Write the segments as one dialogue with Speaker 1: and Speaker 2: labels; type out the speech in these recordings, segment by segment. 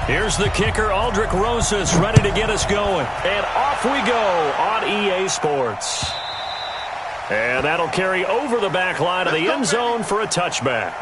Speaker 1: Here's the kicker, Aldrich Rosas, ready to get us going. And off we go on EA Sports. And that'll carry over the back line of the end zone for a touchback.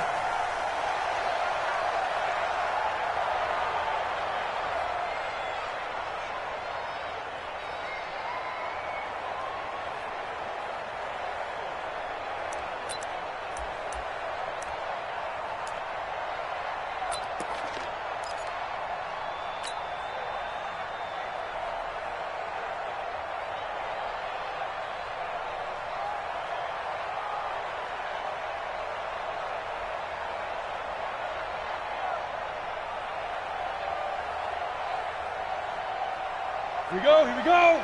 Speaker 2: Here we go.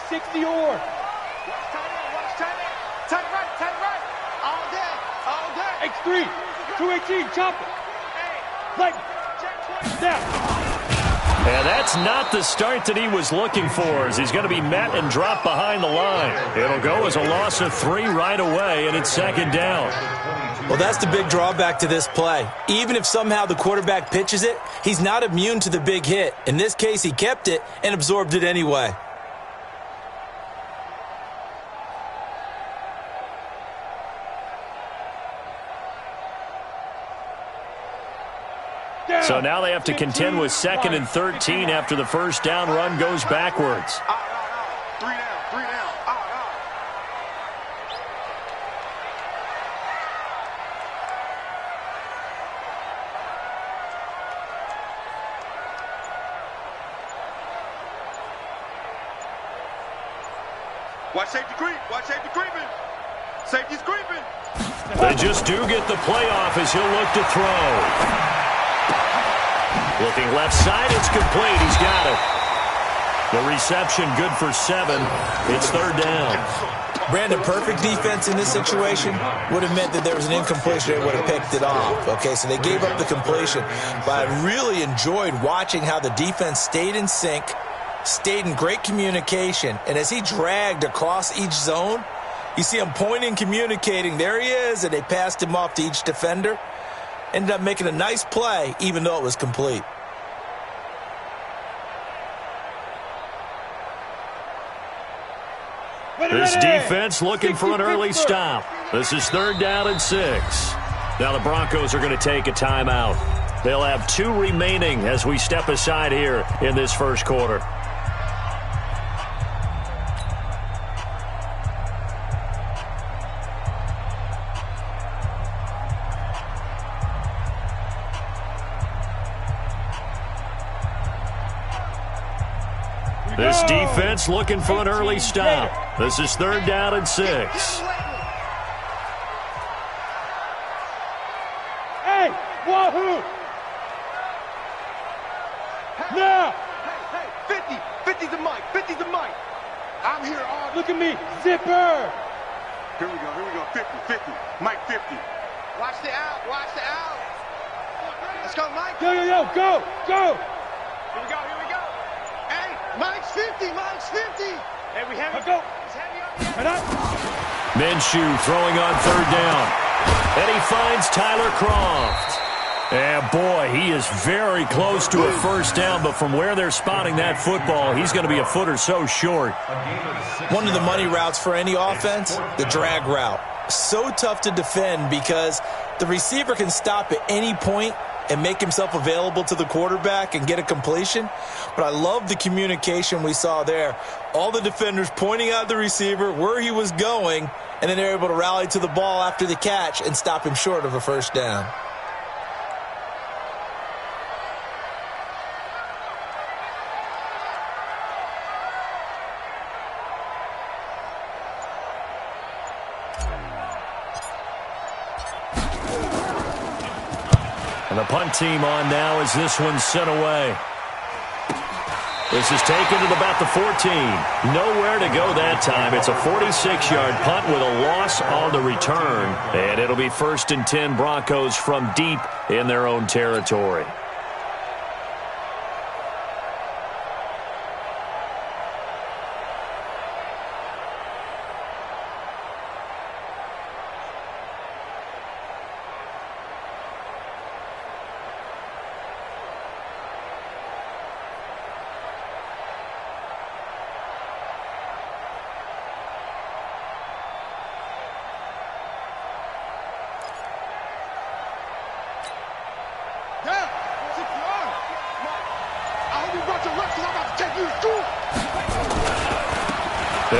Speaker 2: 60 or.
Speaker 3: Watch tight end. Tight right. All day.
Speaker 2: X3, 218, chop it. Like, snap.
Speaker 1: And that's not the start that he was looking for, as he's going to be met and dropped behind the line. It'll go as a loss of 3 right away, and it's second down.
Speaker 4: Well, that's the big drawback to this play. Even if somehow the quarterback pitches it, he's not immune to the big hit. In this case, he kept it and absorbed it anyway.
Speaker 1: So now they have to contend with 2nd and 13 after the first down run goes backwards.
Speaker 3: Three down. Watch safety creeping. Safety's creeping.
Speaker 1: They just do get the play off as he'll look to throw. Looking left side, it's complete. He's got it. The reception good for 7. It's third down.
Speaker 4: Brandon, perfect defense in this situation would have meant that there was an incompletion. They would have picked it off. Okay, so they gave up the completion. But I really enjoyed watching how the defense stayed in sync, stayed in great communication. And as he dragged across each zone, you see him pointing, communicating. There he is, and they passed him off to each defender. Ended up making a nice play, even though it was complete.
Speaker 1: This defense looking for an early stop. This is third down and 6. Now the Broncos are going to take a timeout. They'll have 2 remaining as we step aside here in this first quarter. This defense looking for an early stop. This is third down and 6.
Speaker 2: Hey, wahoo! Now!
Speaker 3: Hey, 50's the mic. I'm here all.
Speaker 2: Look at me, zipper!
Speaker 3: Here we go. 50. Mike 50. Watch the out. Let's go, Mike.
Speaker 2: Go!
Speaker 3: Here we go. Hey, Mike's 50. Hey, we have it.
Speaker 2: Go.
Speaker 3: He's heavy on the
Speaker 2: Right up.
Speaker 1: Minshew throwing on third down. And he finds Tyler Kroft. And boy, he is very close to a first down, but from where they're spotting that football, he's going to be a foot or so short.
Speaker 4: One of the money routes for any offense, the drag route. So tough to defend because the receiver can stop at any point and make himself available to the quarterback and get a completion. But I love the communication we saw there. All the defenders pointing out the receiver, where he was going, and then they're able to rally to the ball after the catch and stop him short of a first down.
Speaker 1: And the punt team on now as this one's sent away. This is taken to about the 14. Nowhere to go that time. It's a 46-yard punt with a loss on the return. And it'll be 1st and 10 Broncos from deep in their own territory.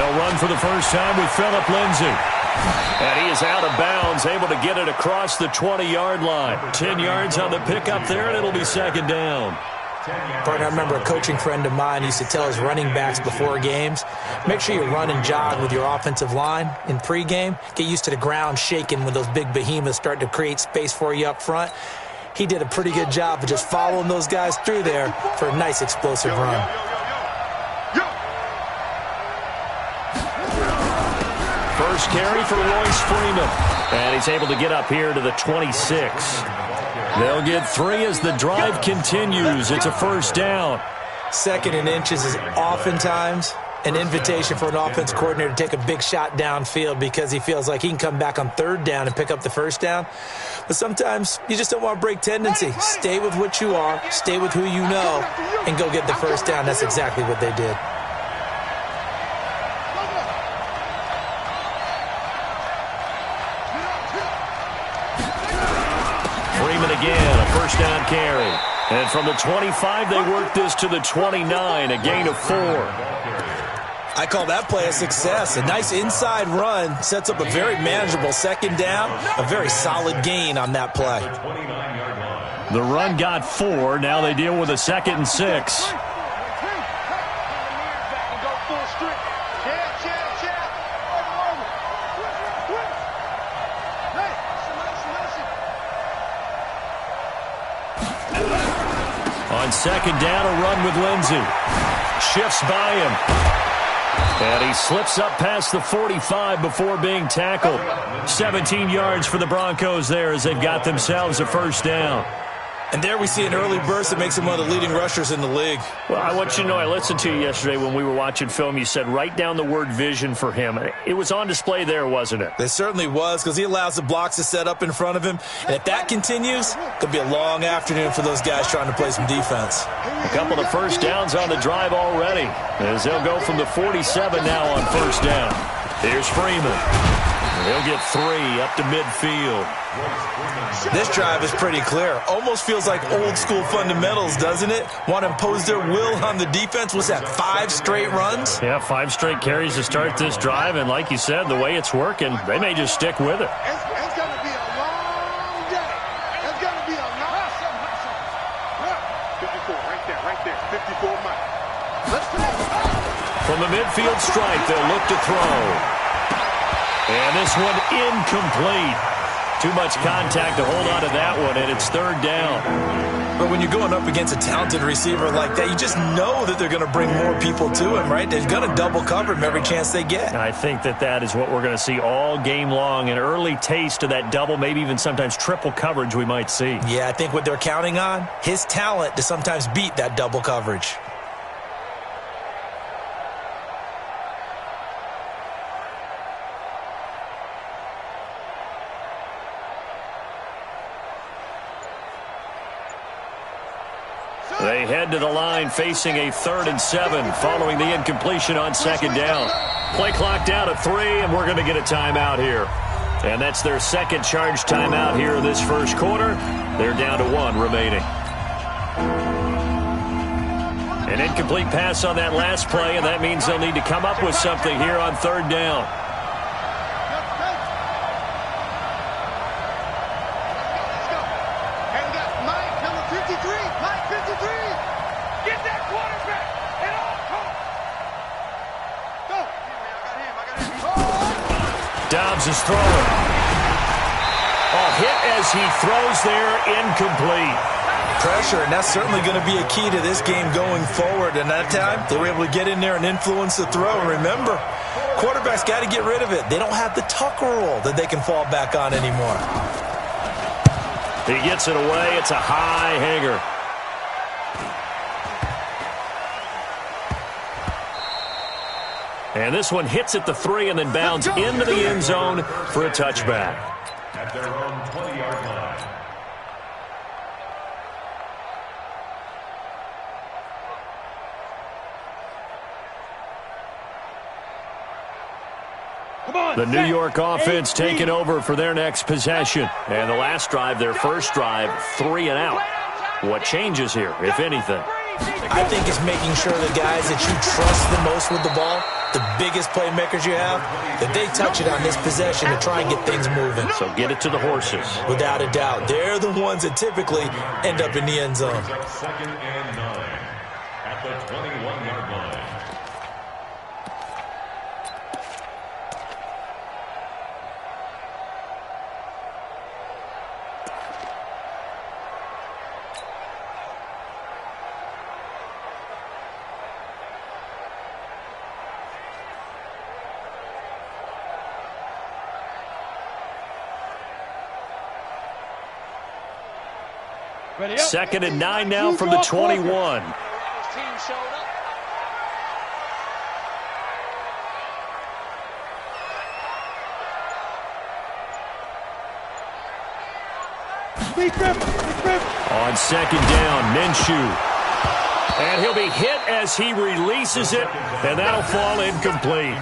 Speaker 1: They'll run for the first time with Phillip Lindsay. And he is out of bounds, able to get it across the 20-yard line. 10 yards on the pickup there, and it'll be second down.
Speaker 4: Partner, I remember a coaching friend of mine used to tell his running backs before games, make sure you run and jog with your offensive line in pregame. Get used to the ground shaking when those big behemoths start to create space for you up front. He did a pretty good job of just following those guys through there for a nice explosive run.
Speaker 1: First carry for Royce Freeman. And he's able to get up here to the 26. They'll get 3 as the drive continues. It's a first down.
Speaker 4: 2nd and inches is oftentimes an invitation for an offense coordinator to take a big shot downfield because he feels like he can come back on 3rd down and pick up the first down. But sometimes you just don't want to break tendency. Stay with what you are, stay with who you know, and go get the first down. That's exactly what they did.
Speaker 1: Freeman again, a first down carry. And from the 25, they work this to the 29, a gain of 4.
Speaker 4: I call that play a success. A nice inside run sets up a very manageable 2nd down, a very solid gain on that play.
Speaker 1: The run got 4. Now they deal with a 2nd and 6. On 2nd down, a run with Lindsay. Shifts by him. And he slips up past the 45 before being tackled. 17 yards for the Broncos there as they've got themselves a first down.
Speaker 4: And there we see an early burst that makes him one of the leading rushers in the league.
Speaker 1: Well, I want you to know, I listened to you yesterday when we were watching film. You said write down the word vision for him. It was on display there, wasn't it?
Speaker 4: It certainly was, because he allows the blocks to set up in front of him. And if that continues, it could be a long afternoon for those guys trying to play some defense.
Speaker 1: A couple of first downs on the drive already, as they'll go from the 47 now on first down. Here's Freeman. He'll get 3 up to midfield.
Speaker 4: This drive is pretty clear. Almost feels like old school fundamentals, doesn't it? Want to impose their will on the defense. Was that 5 straight runs?
Speaker 1: Yeah, 5 straight carries to start this drive. And like you said, the way it's working, they may just stick with it.
Speaker 3: It's going to be a long day. It's going to be a long 54 right there. 54 miles. Let's go.
Speaker 1: From the midfield strike, they'll look to throw. And this one incomplete. Too much contact to hold on to that one, and it's 3rd down.
Speaker 4: But when you're going up against a talented receiver like that, you just know that they're going to bring more people to him, right? They're going to double cover him every chance they get.
Speaker 1: I think that is what we're going to see all game long, an early taste of that double, maybe even sometimes triple coverage we might see.
Speaker 4: Yeah, I think what they're counting on, his talent to sometimes beat that double coverage.
Speaker 1: They head to the line facing a 3rd and 7 following the incompletion on 2nd down. Play clock down to 3, and we're going to get a timeout here. And that's their 2nd charge timeout here in this first quarter. They're down to 1 remaining. An incomplete pass on that last play, and that means they'll need to come up with something here on 3rd down. Dobbs is throwing. Hit as he throws there, incomplete.
Speaker 4: Pressure, and that's certainly going to be a key to this game going forward. And that time, they were able to get in there and influence the throw. And remember, quarterbacks got to get rid of it. They don't have the Tucker rule that they can fall back on anymore.
Speaker 1: He gets it away. It's a high hanger. And this one hits at the 3 and then bounds into the end zone for a touchback. At their own 20-yard line. The New York offense taking over for their next possession. And the last drive, their first drive, 3 and out. What changes here, if anything?
Speaker 4: I think it's making sure the guys that you trust the most with the ball the biggest playmakers you have, that they touch it on this possession to try and get things moving.
Speaker 1: So get it to the horses.
Speaker 4: Without a doubt. They're the ones that typically end up in the end zone.
Speaker 5: 2nd and 9 at the 21-yard line.
Speaker 2: Ready up.
Speaker 1: 2nd and 9 now from the 21. On 2nd down, Minshew. And he'll be hit as he releases it, and that'll fall incomplete.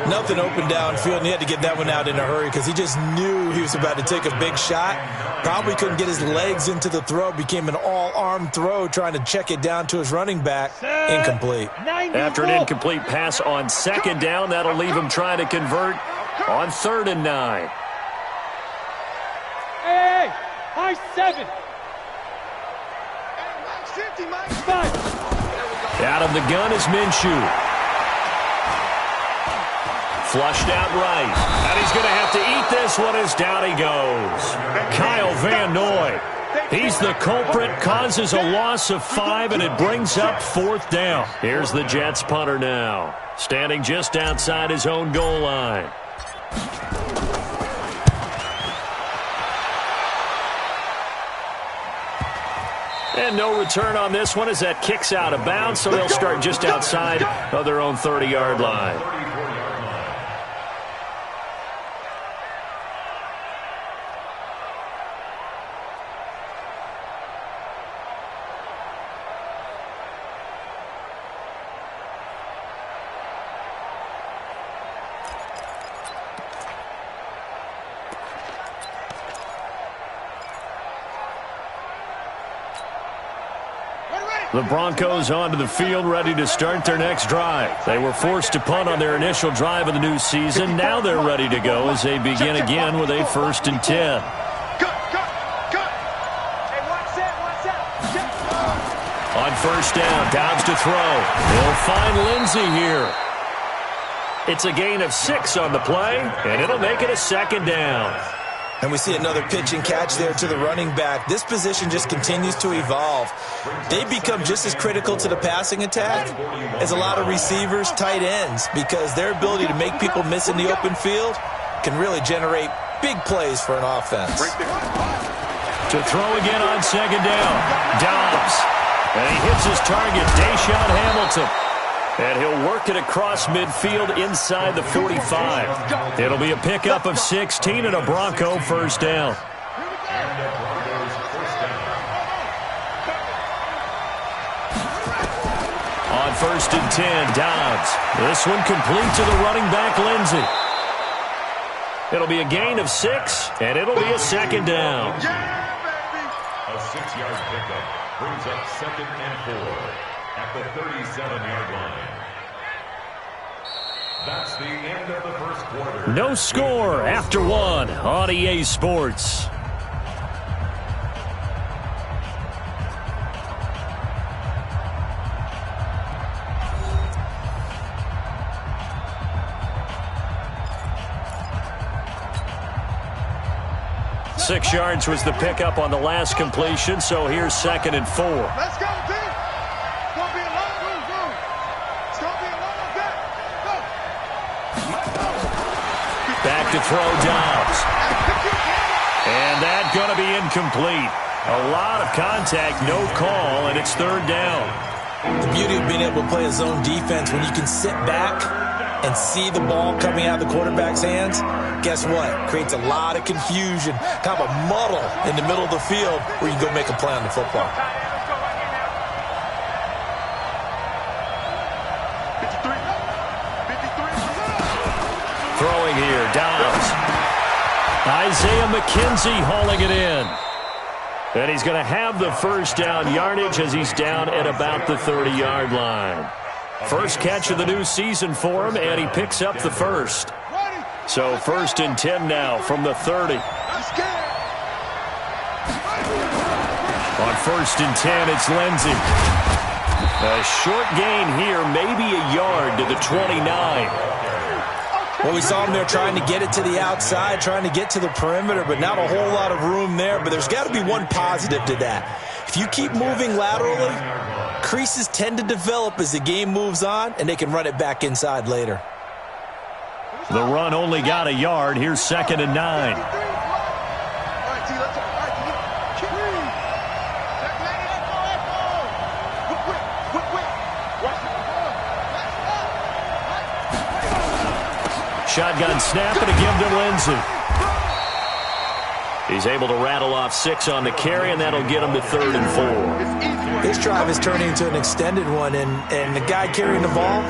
Speaker 4: Nothing open downfield, and he had to get that one out in a hurry because he just knew he was about to take a big shot. Probably couldn't get his legs into the throw. Became an all-arm throw trying to check it down to his running back. Incomplete.
Speaker 1: After an incomplete pass on 2nd down, that'll leave him trying to convert on 3rd and 9.
Speaker 2: Hey, high 7.
Speaker 3: Mike's 50, Mike's
Speaker 2: 5.
Speaker 1: Out of the gun is Minshew. Flushed out right. And he's going to have to eat this one as down he goes. Kyle Van Noy. He's the culprit, causes a loss of 5, and it brings up 4th down. Here's the Jets punter now, standing just outside his own goal line. And no return on this one as that kicks out of bounds, so they'll start just outside of their own 30-yard line. The Broncos onto the field, ready to start their next drive. They were forced to punt on their initial drive of the new season. Now they're ready to go as they begin again with a 1st and 10. On 1st down, Dobbs to throw. He'll find Lindsey here. It's a gain of 6 on the play, and it'll make it a 2nd down.
Speaker 4: And we see another pitch and catch there to the running back. This position just continues to evolve. They become just as critical to the passing attack as a lot of receivers, tight ends, because their ability to make people miss in the open field can really generate big plays for an offense.
Speaker 1: To throw again on 2nd down, Dobbs. And he hits his target, Deshaun Hamilton. And he'll work it across midfield inside the 45. It'll be a pickup of 16 and a Bronco 1st down. On 1st and 10, Dobbs. This one complete to the running back, Lindsey. It'll be a gain of 6, and it'll be a 2nd down.
Speaker 5: A 6-yard pickup brings up 2nd and 4 at the 37-yard line. That's the end of the 1st quarter.
Speaker 1: No score after 1 on EA Sports. Six yards was the pickup on the last completion, so here's 2nd and 4.
Speaker 3: Let's go, team. It's going to be a long move. It's going to be a long back. Go.
Speaker 1: Back to throw, Dobbs. And that's going to be incomplete. A lot of contact, no call, and it's 3rd down.
Speaker 4: The beauty of being able to play a zone defense when you can sit back and see the ball coming out of the quarterback's hands, guess what? Creates a lot of confusion, kind of a muddle in the middle of the field where you can go make a play on the football.
Speaker 1: Throwing here, Dobbs. Isaiah McKenzie hauling it in. And he's going to have the 1st down yardage as he's down at about the 30-yard line. First catch of the new season for him, and he picks up the first. So 1st and 10 now from the 30. On 1st and 10, it's Lindsey. A short gain here, maybe a yard to the 29.
Speaker 4: Well, we saw him there trying to get it to the outside, trying to get to the perimeter, but not a whole lot of room there. But there's got to be one positive to that. If you keep moving laterally, creases tend to develop as the game moves on, and they can run it back inside later.
Speaker 1: The run only got a yard. Here's 2nd and 9. Shotgun snap and a give to Lindsey. He's able to rattle off 6 on the carry, and that'll get him to 3rd and 4.
Speaker 4: This drive is turning into an extended one, and the guy carrying the ball,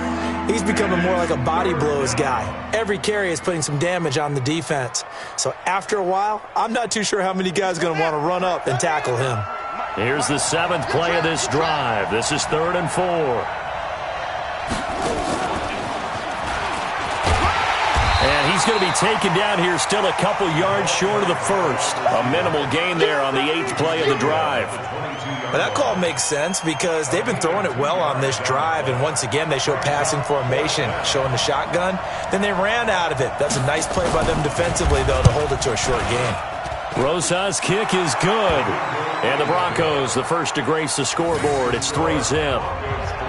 Speaker 4: he's becoming more like a body blows guy. Every carry is putting some damage on the defense. So after a while, I'm not too sure how many guys are going to want to run up and tackle him.
Speaker 1: Here's the 7th play of this drive. This is 3rd and 4. And he's going to be taken down here, still a couple yards short of the first. A minimal gain there on the 8th play of the drive.
Speaker 4: Well, that call makes sense because they've been throwing it well on this drive, and once again they show passing formation, showing the shotgun. Then they ran out of it. That's a nice play by them defensively, though, to hold it to a short gain.
Speaker 1: Rosas' kick is good. And the Broncos, the first to grace the scoreboard. It's 3-zip.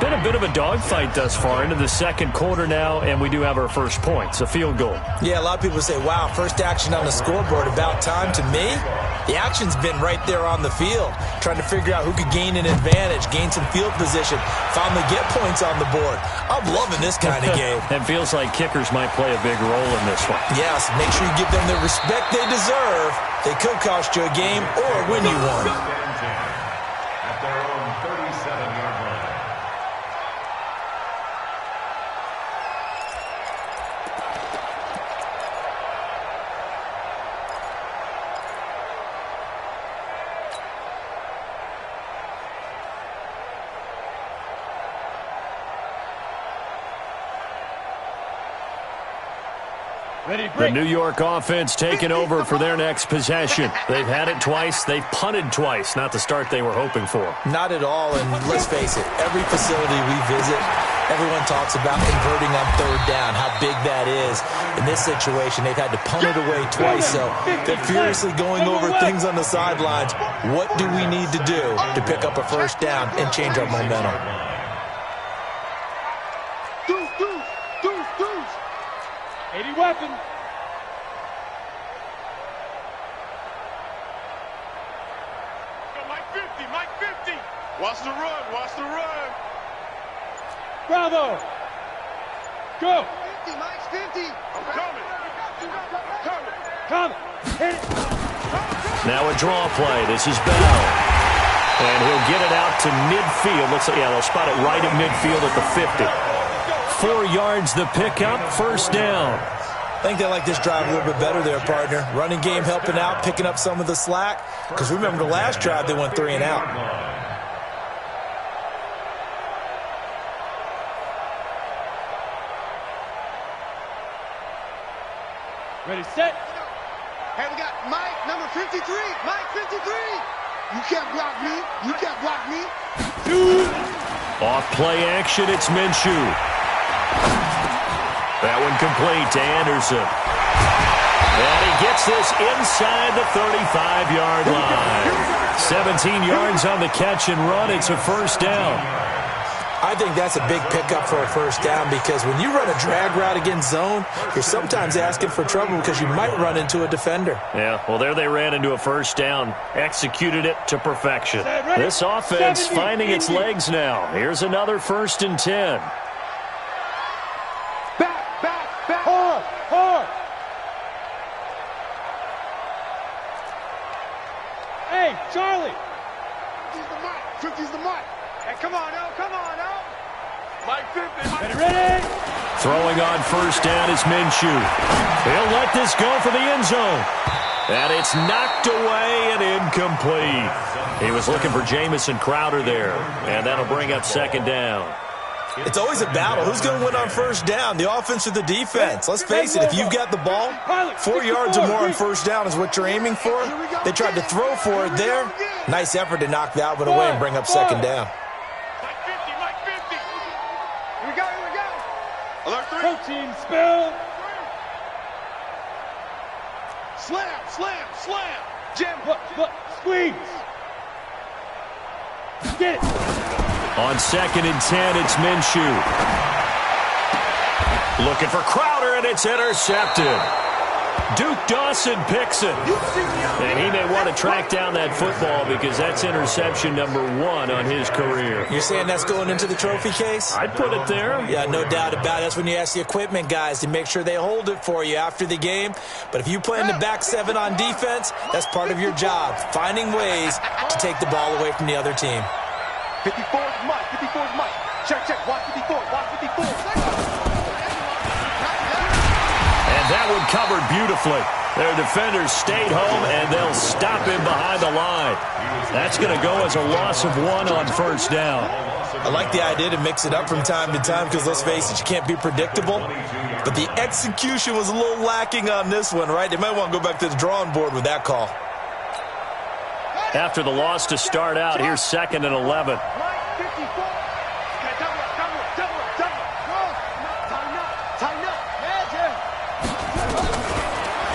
Speaker 1: Been a bit of a dogfight thus far into the second quarter now, and we do have our first points, a field goal.
Speaker 4: Yeah, a lot of people say, wow, first action on the scoreboard, about time. To me, the action's been right there on the field, trying to figure out who could gain an advantage, gain some field position, finally get points on the board. I'm loving this kind of game.
Speaker 1: It feels like kickers might play a big role in this one.
Speaker 4: Yes, make sure you give them the respect they deserve. They could cost you a game or win you one.
Speaker 5: At their own 37-yard line.
Speaker 1: The New York offense taking over for their next possession. They've had it twice. They've punted twice. Not the start they were hoping for.
Speaker 4: Not at all, and let's face it, every facility we visit, everyone talks about converting on 3rd down, how big that is. In this situation, they've had to punt it away twice, so they're furiously going over things on the sidelines. What do we need to do to pick up a first down and change our momentum?
Speaker 2: Deuce. 80 weapon.
Speaker 3: Mike 50. Watch the run.
Speaker 2: Bravo. Go.
Speaker 3: 50, Mike's 50. I'm coming.
Speaker 2: Hit it.
Speaker 1: Now a draw play. This is Bell. And he'll get it out to midfield. Looks like, yeah, they'll spot it right at midfield at the 50. 4 yards the pickup, first down.
Speaker 4: I think they like this drive a little bit better there, partner. Running game helping out, picking up some of the slack. Because remember the last drive, they went 3 and out.
Speaker 2: Ready, set.
Speaker 3: Hey, we got Mike, number 53. Mike 53. You can't block me.
Speaker 1: Off play action, it's Minshew. That one complete to Anderson. And he gets this inside the 35-yard line. 17 yards on the catch and run. It's a first down.
Speaker 4: I think that's a big pickup for a first down because when you run a drag route against zone, you're sometimes asking for trouble because you might run into a defender.
Speaker 1: Yeah, well, there they ran into a first down. Executed it to perfection. This offense finding its legs now. Here's another 1st and 10.
Speaker 2: Back. Hard. Hey, Charlie.
Speaker 3: 50's the Mike. Hey, come on now. Mike 50.
Speaker 2: Ready.
Speaker 1: Throwing on first down is Minshew. He'll let this go for the end zone. And it's knocked away and incomplete. He was looking for Jamison Crowder there. And that'll bring up 2nd down.
Speaker 4: It's always a battle. Who's going to win on first down, the offense or the defense? Let's face it, if you've got the ball, 4 yards or more on first down is what you're aiming for. They tried to throw for it there. Nice effort to knock that one away and bring up second down.
Speaker 3: Mike 50, Mike 50. Here we go, here we go. Alert 3.
Speaker 2: Protein spill.
Speaker 3: Slam, slam, slam. Jam.
Speaker 2: Squeeze. Get it.
Speaker 1: On 2nd and 10, it's Minshew. Looking for Crowder, and it's intercepted. Duke Dawson picks it. And he may want to track down that football because that's interception number 1 on his career.
Speaker 4: You're saying that's going into the trophy case?
Speaker 1: I'd put it there.
Speaker 4: Yeah, no doubt about it. That's when you ask the equipment guys to make sure they hold it for you after the game. But if you play in the back 7 on defense, that's part of your job, finding ways to take the ball away from the other team.
Speaker 3: 54's Mike, 54's Mike. Check, check, watch 54, watch 54.
Speaker 1: And that one covered beautifully. Their defenders stayed home, and they'll stop him behind the line. That's going to go as a loss of 1 on first down.
Speaker 4: I like the idea to mix it up from time to time because, let's face it, you can't be predictable. But the execution was a little lacking on this one, right? They might want to go back to the drawing board with that call.
Speaker 1: After the loss to start out, here's 2nd and 11.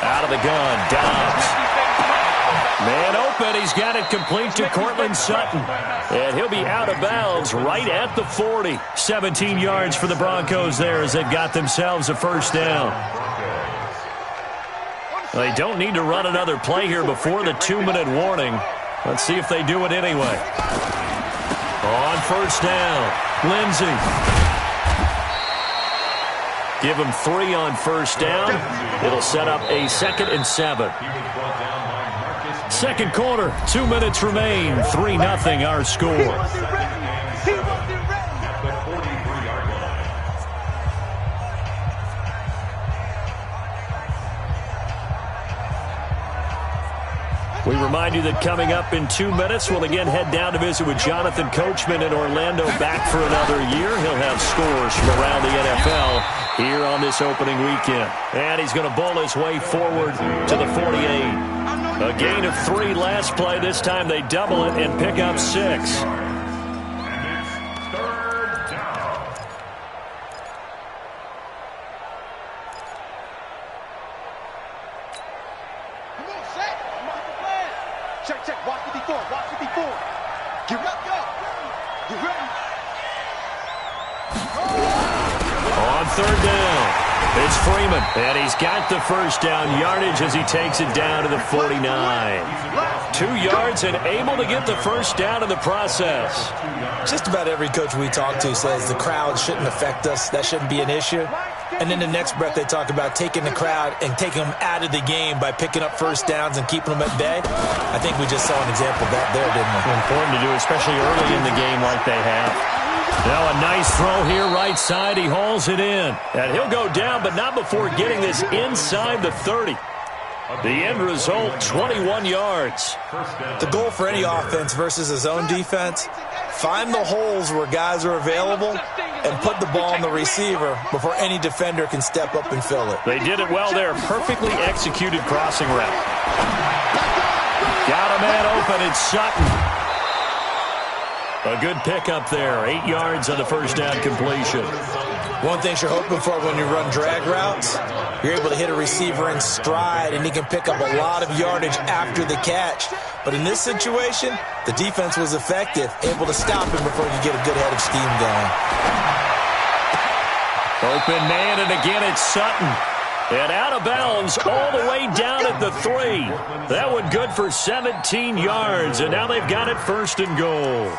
Speaker 1: Out of the gun, Dobbs. Man open, he's got it complete to Cortland Sutton. And he'll be out of bounds right at the 40. 17 yards for the Broncos there as they've got themselves a first down. They don't need to run another play here before the 2-minute warning. Let's see if they do it anyway. On first down, Lindsey. Give him 3 on first down. It'll set up a 2nd and 7. Second quarter, 2 minutes remain. 3-0 our score. We remind you that coming up in 2 minutes, we'll again head down to visit with Jonathan Coachman in Orlando, back for another year. He'll have scores from around the NFL here on this opening weekend. And he's going to bowl his way forward to the 48. A gain of 3 last play. This time they double it and pick up 6.
Speaker 3: Check, check, watch 54, watch 54. Get ready, go. Get ready.
Speaker 1: On third down, it's Freeman, and he's got the first down yardage as he takes it down to the 49. 2 yards and able to get the first down in the process.
Speaker 4: Just about every coach we talk to says the crowd shouldn't affect us. That shouldn't be an issue. And then the next breath they talk about taking the crowd and taking them out of the game by picking up first downs and keeping them at bay. I think we just saw an example of that there, didn't we?
Speaker 1: Important to do, especially early in the game like they have. Now a nice throw here right side. He hauls it in. And he'll go down, but not before getting this inside the 30. The end result, 21 yards.
Speaker 4: The goal for any offense versus his own defense, find the holes where guys are available and put the ball on the receiver before any defender can step up and fill it.
Speaker 1: They did it well there. Perfectly executed crossing route. Got a man open. It's Sutton. A good pickup there. 8 yards on the first down completion.
Speaker 4: One thing you're hoping for when you run drag routes, you're able to hit a receiver in stride and he can pick up a lot of yardage after the catch. But in this situation, the defense was effective, able to stop him before he could get a good head of steam going.
Speaker 1: Open man, and again it's Sutton. And out of bounds all the way down at the 3. That one good for 17 yards, and now they've got it first and goal.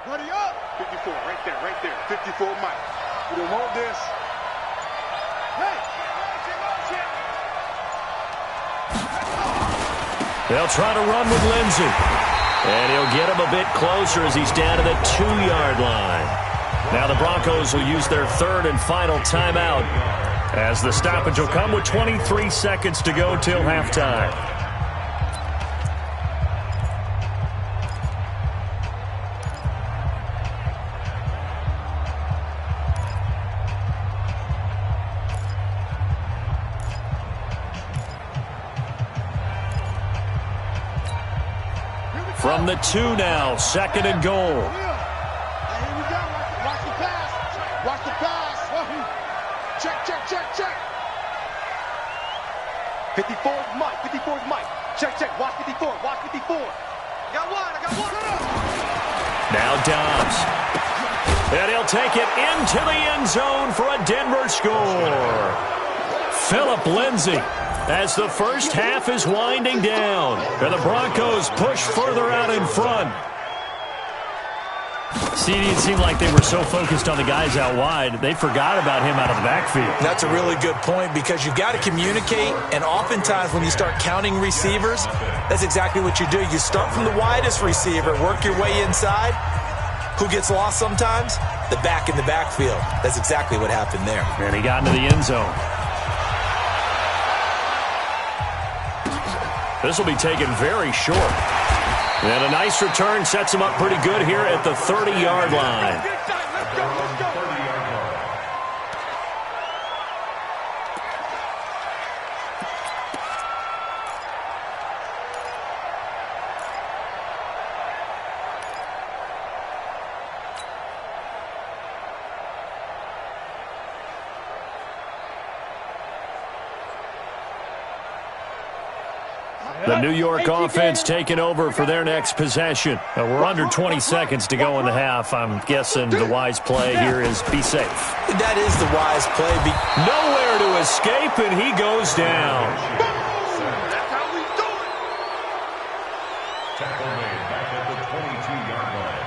Speaker 3: Buddy up. 54, right there. 54, Mike. We don't want this. Hey.
Speaker 1: They'll try to run with Lindsey. And he'll get him a bit closer as he's down to the 2-yard line. Now the Broncos will use their third and final timeout as the stoppage will come with 23 seconds to go till halftime. From the 2 now, 2nd and goal.
Speaker 3: Here we go. Watch the pass. Watch the pass. Check. 54 is Mike. Check. Watch 54. I got one.
Speaker 1: Now Dobbs. And he'll take it into the end zone for a Denver score. Phillip Lindsay, as the first half is winding down, and the Broncos push further out in front. See, it seemed like they were so focused on the guys out wide, they forgot about him out of the backfield.
Speaker 4: That's a really good point because you've got to communicate, and oftentimes when you start counting receivers, that's exactly what you do. You start from the widest receiver, work your way inside. Who gets lost sometimes? The back in the backfield. That's exactly what happened there.
Speaker 1: And he got into the end zone. This will be taken very short. And a nice return sets him up pretty good here at the 30-yard line.
Speaker 3: Let's go.
Speaker 1: The New York offense taking over for their next possession. We're under 20 seconds to go in the half. I'm guessing the wise play here is be safe.
Speaker 4: That is the wise play.
Speaker 1: Nowhere to escape, and he goes down.
Speaker 3: That's how we do it.
Speaker 5: Tackle made back at the 22-yard line.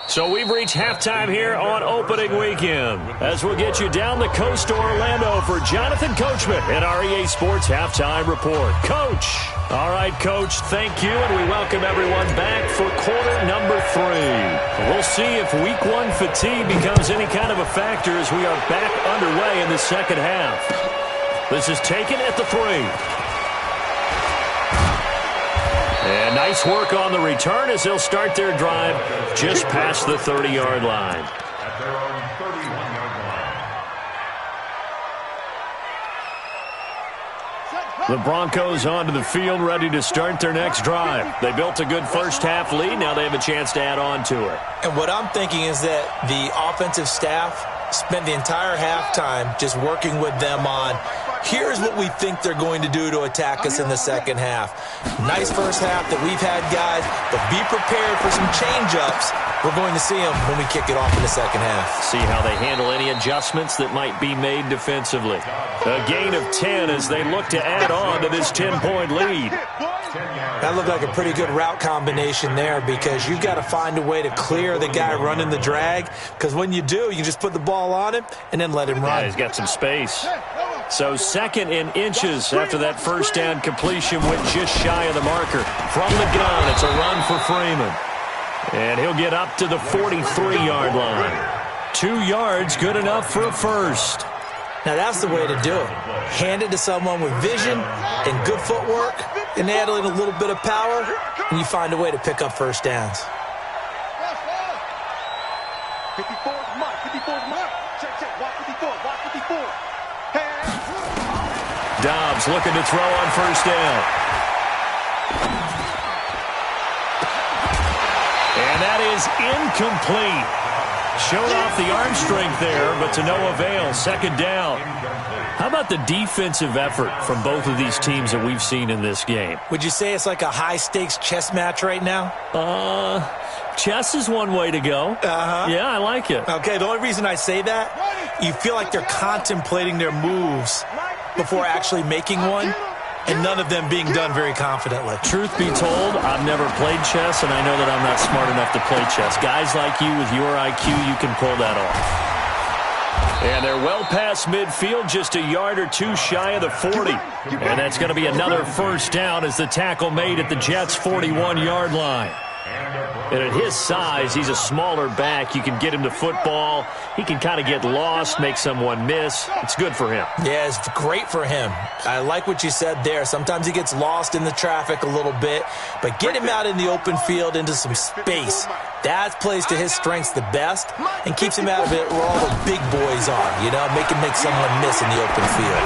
Speaker 1: So we've reached halftime here on opening weekend as we'll get you down the coast to Orlando for Jonathan Coachman at our EA Sports Halftime Report. Coach. All right, Coach, thank you, and we welcome everyone back for quarter number 3. We'll see if week 1 fatigue becomes any kind of a factor as we are back underway in the second half. This is taken at the 3. And nice work on the return as they'll start their drive just past the 30-yard line.
Speaker 5: At their own 31-yard line.
Speaker 1: The Broncos onto the field ready to start their next drive. They built a good first half lead. Now they have a chance to add on to it.
Speaker 4: And what I'm thinking is that the offensive staff spent the entire halftime just working with them on here's what we think they're going to do to attack us in the second half. Nice first half that we've had, guys, but be prepared for some change-ups. We're going to see them when we kick it off in the second half.
Speaker 1: See how they handle any adjustments that might be made defensively. A gain of 10 as they look to add on to this 10-point lead.
Speaker 4: That looked like a pretty good route combination there because you've got to find a way to clear the guy running the drag because when you do, you just put the ball on him and then let him run.
Speaker 1: Yeah, he's got some space. So 2nd and inches after that first down completion went just shy of the marker. From the gun, it's a run for Freeman. And he'll get up to the 43-yard line. 2 yards, good enough for a first.
Speaker 4: Now that's the way to do it. Hand it to someone with vision and good footwork and add in a little bit of power, and you find a way to pick up first downs.
Speaker 3: 54 is Mike. Check. Watch 54.
Speaker 1: Dobbs looking to throw on first down. And that is incomplete. Showed off the arm strength there, but to no avail. Second down. How about the defensive effort from both of these teams that we've seen in this game?
Speaker 4: Would you say it's like a high-stakes chess match right now?
Speaker 1: Chess is one way to go. Yeah, I like it.
Speaker 4: Okay, the only reason I say that, you feel like they're contemplating their moves before actually making one, and none of them being done very confidently.
Speaker 1: Truth be told, I've never played chess, and I know that I'm not smart enough to play chess. Guys like you with your IQ, you can pull that off. And they're well past midfield, just a yard or two shy of the 40. And that's going to be another first down as the tackle made at the Jets' 41-yard line. And at his size, he's a smaller back. You can get him to football. He can kind of get lost, make someone miss. It's good for him.
Speaker 4: Yeah, it's great for him. I like what you said there. Sometimes he gets lost in the traffic a little bit, but get him out in the open field into some space. That plays to his strengths the best and keeps him out of it where all the big boys are, make him make someone miss in the open field.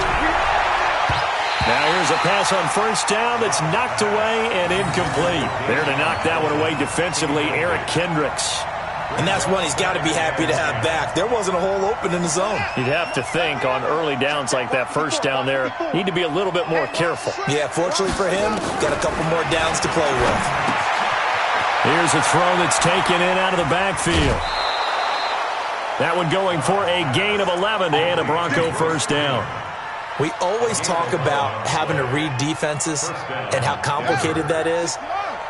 Speaker 1: Now here's a pass on first down that's knocked away and incomplete. There to knock that one away defensively, Eric Kendricks.
Speaker 4: And that's one he's got to be happy to have back. There wasn't a hole open in the zone.
Speaker 1: You'd have to think on early downs like that first down there, need to be a little bit more careful.
Speaker 4: Yeah, fortunately for him, got a couple more downs to play with.
Speaker 1: Here's a throw that's taken in out of the backfield. That one going for a gain of 11 and a Bronco first down.
Speaker 4: We always talk about having to read defenses and how complicated that is.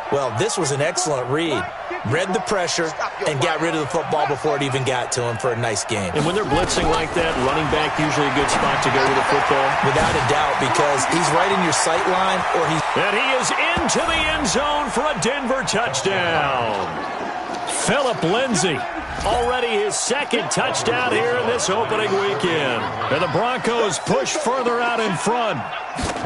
Speaker 4: Well, this was an excellent read. Read the pressure and got rid of the football before it even got to him for a nice game.
Speaker 1: And when they're blitzing like that, running back usually a good spot to go with the football?
Speaker 4: Without a doubt, because he's right in your sight line or he's...
Speaker 1: And he is into the end zone for a Denver touchdown. Phillip Lindsay. Already his second touchdown here in this opening weekend. And the Broncos push further out in front.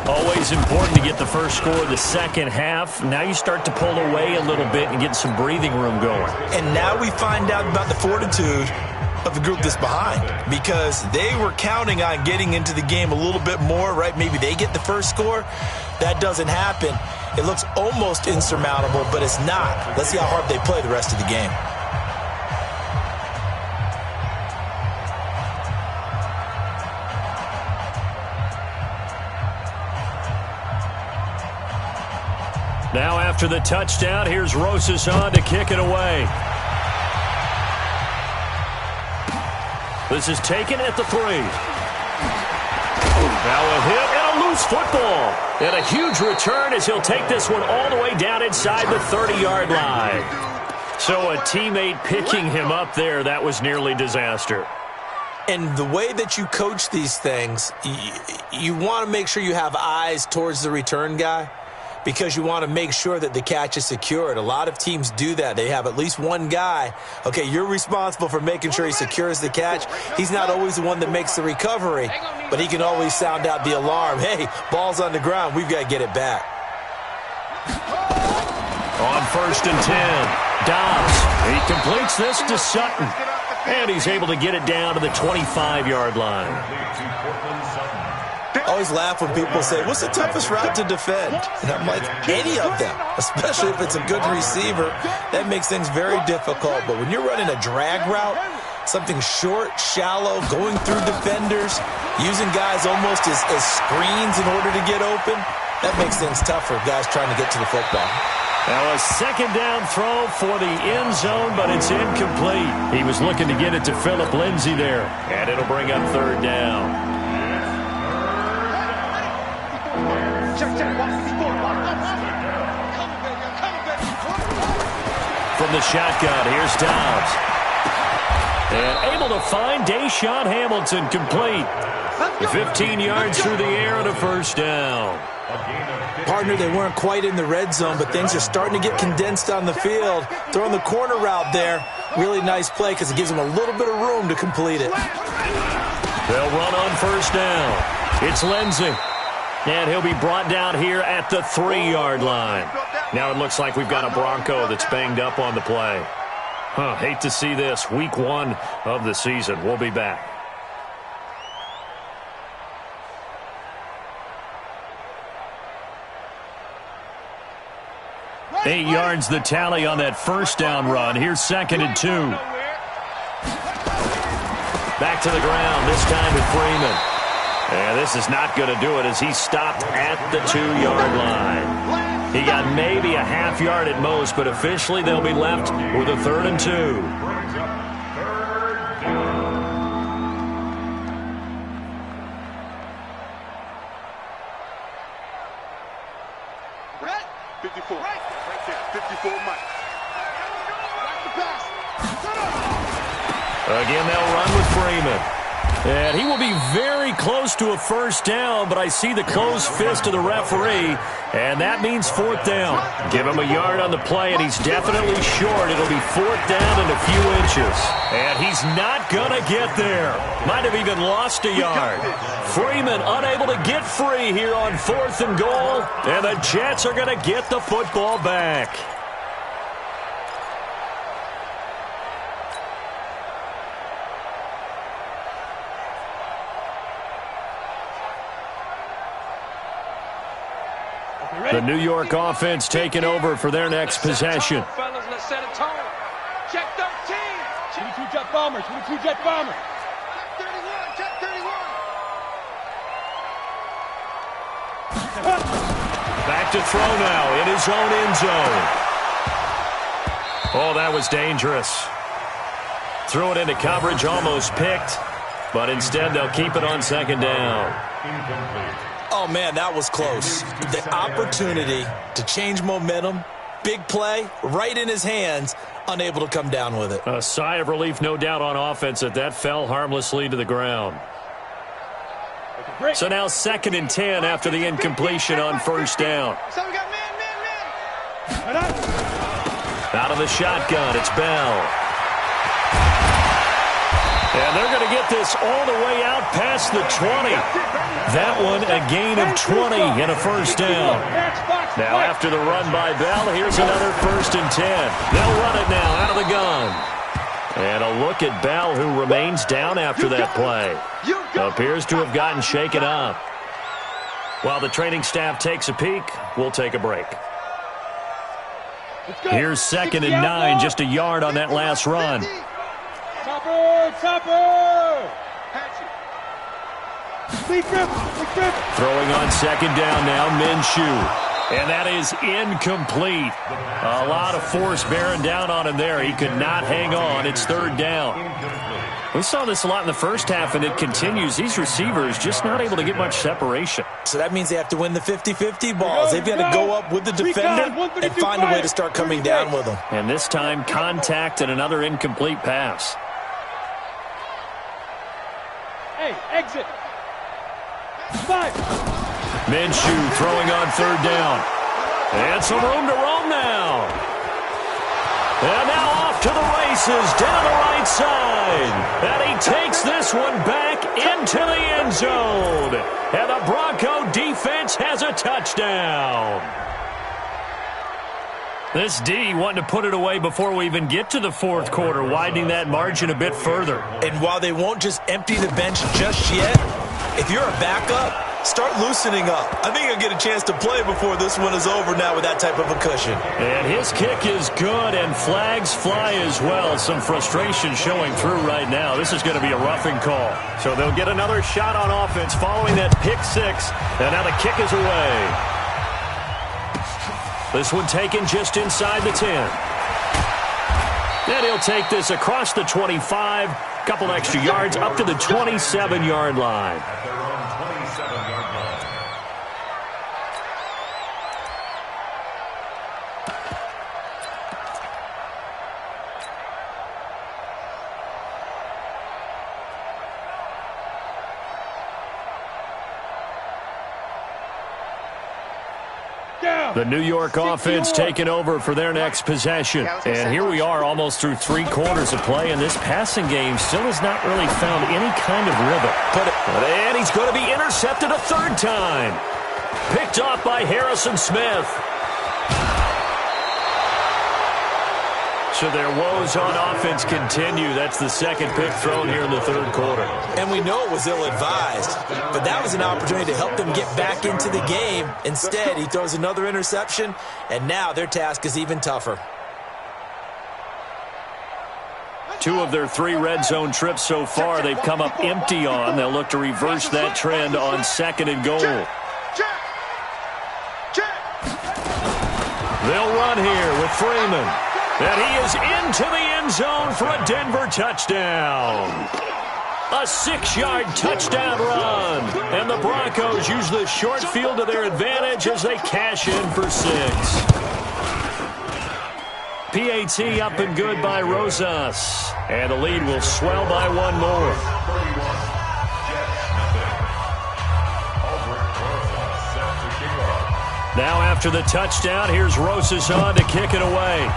Speaker 1: Always important to get the first score of the second half. Now you start to pull away a little bit and get some breathing room going.
Speaker 4: And now we find out about the fortitude of the group that's behind, because they were counting on getting into the game a little bit more, right? Maybe they get the first score. That doesn't happen. It looks almost insurmountable, but it's not. Let's see how hard they play the rest of the game.
Speaker 1: Now after the touchdown, here's Rosas on to kick it away. This is taken at the 3. Now a hit and a loose football. And a huge return as he'll take this one all the way down inside the 30-yard line. So a teammate picking him up there, that was nearly disaster.
Speaker 4: And the way that you coach these things, you want to make sure you have eyes towards the return guy, because you want to make sure that the catch is secured. A lot of teams do that. They have at least one guy. Okay, you're responsible for making sure he secures the catch. He's not always the one that makes the recovery, but he can always sound out the alarm. Hey, ball's on the ground. We've got to get it back.
Speaker 1: On 1st and 10, Dobbs. He completes this to Sutton, and he's able to get it down to the 25-yard line.
Speaker 4: I always laugh when people say, what's the toughest route to defend? And I'm like, any of them, especially if it's a good receiver. That makes things very difficult. But when you're running a drag route, something short, shallow, going through defenders, using guys almost as screens in order to get open, that makes things tough for guys trying to get to the football.
Speaker 1: Now a second down throw for the end zone, but it's incomplete. He was looking to get it to Phillip Lindsay there, and it'll bring up 3rd down. From the shotgun, here's Dobbs. And able to find Deshaun Hamilton complete. 15 yards through the air and a first down.
Speaker 4: Partner, they weren't quite in the red zone, but things are starting to get condensed on the field. Throwing the corner route there. Really nice play because it gives them a little bit of room to complete it.
Speaker 1: They'll run on first down. It's Lindsay. And he'll be brought down here at the 3-yard line. Now it looks like we've got a Bronco that's banged up on the play. Hate to see this. Week 1 of the season. We'll be back. Eight yards the tally on that first down run. Here's 2nd and 2. Back to the ground, this time with Freeman. And this is not going to do it as he stopped at the 2-yard line. He got maybe a half yard at most, but officially they'll be left with a 3rd and 2.
Speaker 3: Right. 54. Right there. 54 Mike.
Speaker 1: Again, they'll run with Freeman. And he will be very close to a first down, but I see the closed fist of the referee, and that means fourth down. Give him a yard on the play, and he's definitely short. It'll be fourth down and a few inches. And he's not going to get there. Might have even lost a yard. Freeman unable to get free here on 4th and goal, and the Jets are going to get the football back. The New York offense taking over for their next possession.
Speaker 2: Fellas, let's set a tone. Check 13. 22 Jet Bombers. 22 Jet Bombers. Check 31.
Speaker 1: Back to throw now in his own end zone. Oh, that was dangerous. Threw it into coverage, almost picked, but instead they'll keep it on second down.
Speaker 5: Incomplete.
Speaker 4: Oh, man, that was close. The opportunity to change momentum, big play, right in his hands, unable to come down with it.
Speaker 1: A sigh of relief, no doubt, on offense that fell harmlessly to the ground. So now 2nd and 10 after the incompletion on first down.
Speaker 2: So we got man.
Speaker 1: Out of the shotgun, it's Bell. And they're going to get this all the way out past the 20. That one a gain of 20 and a first down. Now after the run by Bell, here's another 1st and 10. They'll run it now out of the gun. And a look at Bell, who remains down after that play. Appears to have gotten shaken up. While the training staff takes a peek, we'll take a break. Here's 2nd and 9, just a yard on that last run.
Speaker 2: Topper!
Speaker 1: Throwing on 2nd down now, Minshew. And that is incomplete. A lot of force bearing down on him there. He could not hang on. It's 3rd down. We saw this a lot in the first half, and it continues. These receivers just not able to get much separation.
Speaker 4: So that means they have to win the 50-50 balls. They've got to go up with the defender and find a way to start coming down with them.
Speaker 1: And this time, contact and another incomplete pass.
Speaker 2: Hey, exit. 5.
Speaker 1: Minshew throwing on 3rd down. And some room to roam now. And now off to the races down the right side. And he takes this one back into the end zone. And the Bronco defense has a touchdown. This D wanting to put it away before we even get to the 4th quarter, widening that margin a bit further.
Speaker 4: And while they won't just empty the bench just yet, if you're a backup, start loosening up. I think you'll get a chance to play before this one is over now with that type of a cushion.
Speaker 1: And his kick is good, and flags fly as well. Some frustration showing through right now. This is going to be a roughing call. So they'll get another shot on offense following that pick 6. And now the kick is away. This one taken just inside the 10. And he'll take this across the 25. Couple extra yards up to the 27-yard line.
Speaker 5: At their own 27-yard line.
Speaker 1: The New York offense taking over for their next possession. And here we are almost through 3 quarters of play, and this passing game still has not really found any kind of rhythm. And he's going to be intercepted a 3rd time. Picked off by Harrison Smith. So their woes on offense continue. That's the 2nd pick thrown here in the 3rd quarter.
Speaker 4: And we know it was ill-advised, but that was an opportunity to help them get back into the game. Instead, he throws another interception, and now their task is even tougher.
Speaker 1: 2 of their 3 red zone trips so far they've come up empty on. They'll look to reverse that trend on 2nd and goal. They'll run here with Freeman. And he is into the end zone for a Denver touchdown. A 6-yard touchdown run. And the Broncos use the short field to their advantage as they cash in for 6. PAT up and good by Rosas. And the lead will swell by 1 more. Now after the touchdown, here's Rosas on to kick it away.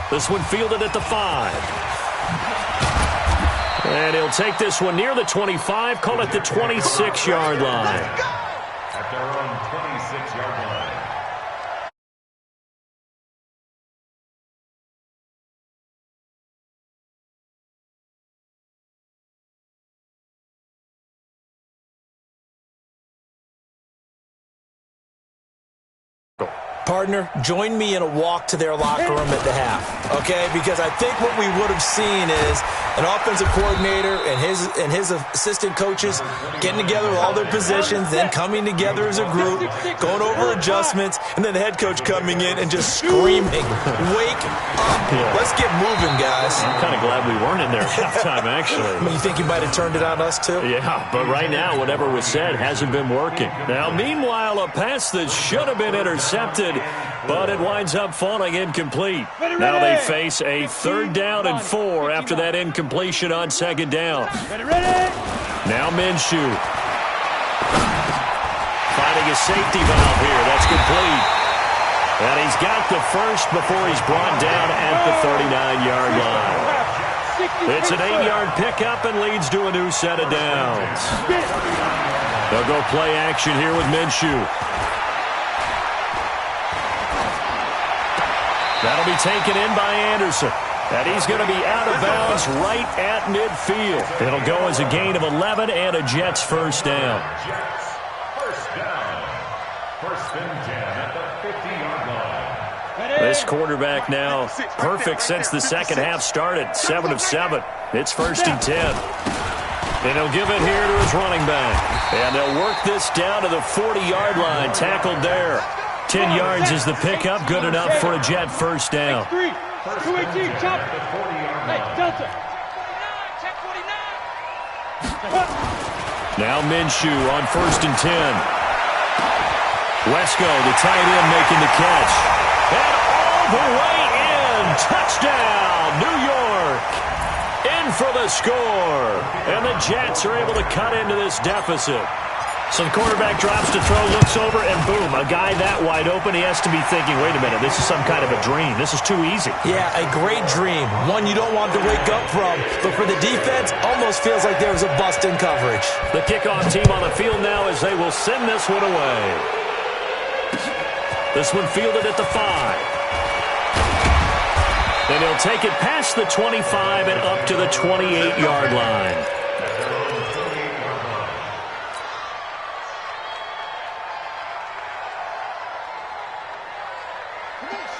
Speaker 1: This one fielded at the 5. And he'll take this one near the 25, call it the 26-yard line.
Speaker 5: At their own 26-yard line.
Speaker 4: Partner, join me in a walk to their locker room at the half, okay? Because I think what we would have seen is an offensive coordinator and his assistant coaches getting together with all their positions, then coming together as a group, going over adjustments, and then the head coach coming in and just screaming, "Wake up! Let's get moving, guys."
Speaker 1: I'm kind of glad we weren't in there at halftime, actually.
Speaker 4: You think you might have turned it on us, too?
Speaker 1: Yeah, but right now, whatever was said hasn't been working. Now, meanwhile, a pass that should have been intercepted, but it winds up falling incomplete. Now they face a 3rd down and 4 after that incompletion on 2nd down. Now Minshew. Finding a safety valve here. That's complete. And he's got the first before he's brought down at the 39-yard line. It's an 8-yard pickup and leads to a new set of downs. They'll go play action here with Minshew. That'll be taken in by Anderson. And he's going to be out of bounds right at midfield. It'll go as a gain of 11 and a Jets first down.
Speaker 5: Jets first down. First and 10 at the 50-yard line.
Speaker 1: This quarterback now perfect since the second half started. 7 of 7. It's 1st and 10. And he'll give it here to his running back. And they'll work this down to the 40-yard line. Tackled there. 10 yards is the pickup. Good enough for a Jet first down.
Speaker 2: 218, chop. Hey, Delta. Check 49.
Speaker 1: Now Minshew on 1st and 10. Wesco, the tight end, making the catch. And all the way in. Touchdown, New York. In for the score. And the Jets are able to cut into this deficit. So the quarterback drops to throw, looks over, and boom, a guy that wide open, he has to be thinking, wait a minute, this is some kind of a dream. This is too easy.
Speaker 4: Yeah, a great dream. One you don't want to wake up from. But for the defense, almost feels like there was a bust in coverage.
Speaker 1: The kickoff team on the field now as they will send this one away. This one fielded at the 5. And he'll take it past the 25 and up to the 28-yard line.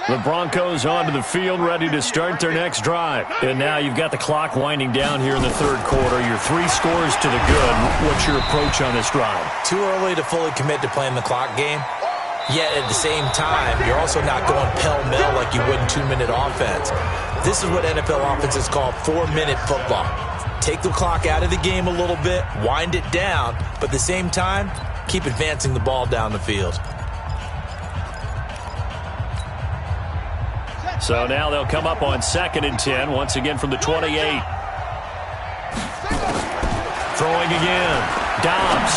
Speaker 1: The Broncos onto the field, ready to start their next drive. And now you've got the clock winding down here in the 3rd quarter. You're 3 scores to the good. What's your approach on this drive?
Speaker 4: Too early to fully commit to playing the clock game. Yet at the same time, you're also not going pell-mell like you would in 2-minute offense. This is what NFL offenses call 4-minute football. Take the clock out of the game a little bit, wind it down, but at the same time, keep advancing the ball down the field.
Speaker 1: So now they'll come up on 2nd and 10, once again from the 28. Throwing again. Dobbs.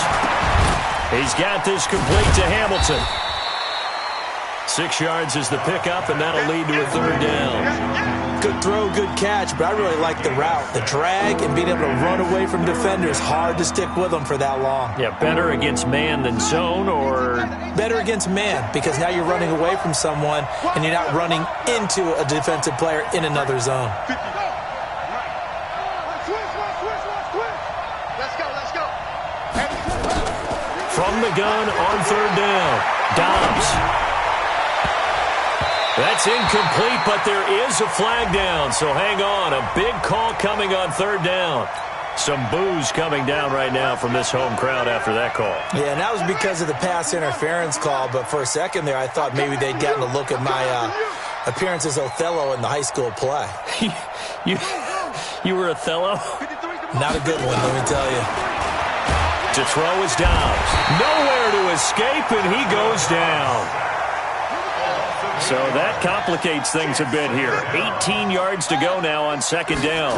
Speaker 1: He's got this complete to Hamilton. 6 yards is the pickup, and that'll lead to a 3rd down.
Speaker 4: Good throw, good catch, but I really like the route. The drag and being able to run away from defenders, hard to stick with them for that long.
Speaker 1: Yeah, better against man than zone, or?
Speaker 4: Better against man, because now you're running away from someone, and you're not running into a defensive player in another zone.
Speaker 1: From the gun on 3rd down, Dobbs. That's incomplete, but there is a flag down, so hang on. A big call coming on 3rd down. Some boos coming down right now from this home crowd after that call.
Speaker 4: Yeah, and that was because of the pass interference call, but for a second there I thought maybe they'd gotten a look at my appearance as Othello in the high school play.
Speaker 1: You were Othello?
Speaker 4: Not a good one, let me tell you.
Speaker 1: To throw is Dobbs. Nowhere to escape, and he goes down. So that complicates things a bit here. 18 yards to go now on 2nd down.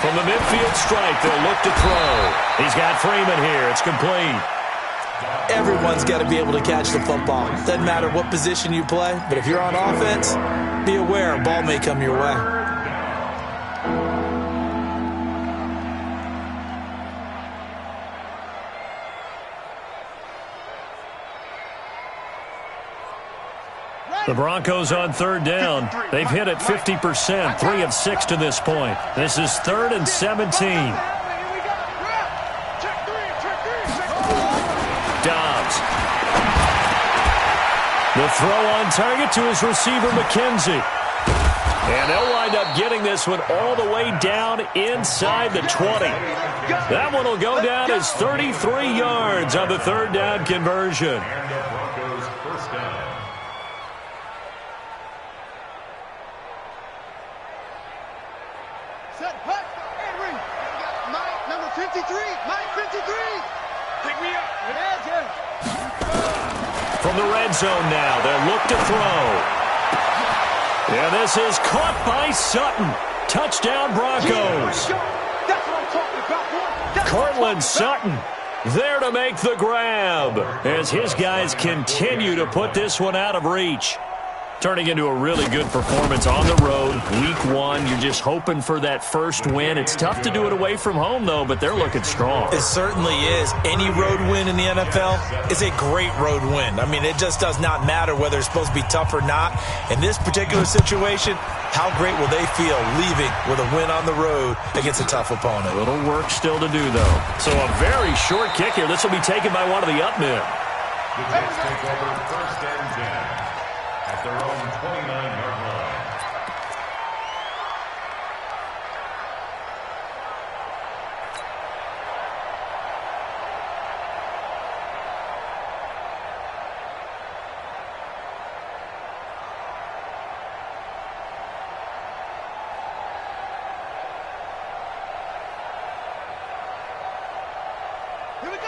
Speaker 1: From the midfield stripe, they'll look to throw. He's got Freeman here. It's complete.
Speaker 4: Everyone's got to be able to catch the football. Doesn't matter what position you play, but if you're on offense, be aware a ball may come your way.
Speaker 1: The Broncos on third down. They've hit it 50%, 3 of 6 to this point. This is 3rd and 17. Dobbs. The throw on target to his receiver, McKenzie. And they'll wind up getting this one all the way down inside the 20. That one will go down as 33 yards on the third down conversion. From the red zone now, they'll look to throw. And this is caught by Sutton. Touchdown, Broncos. Cortland Sutton there to make the grab as his guys continue to put this one out of reach. Turning into a really good performance on the road. Week 1, you're just hoping for that first win. It's tough to do it away from home, though, but they're looking strong.
Speaker 4: It certainly is. Any road win in the NFL is a great road win. I mean, it just does not matter whether it's supposed to be tough or not. In this particular situation, how great will they feel leaving with a win on the road against a tough opponent?
Speaker 1: A little work still to do, though. So a very short kick here. This will be taken by one of the up men.
Speaker 5: The Jets take over 1st and 10. At their own 29-yard line.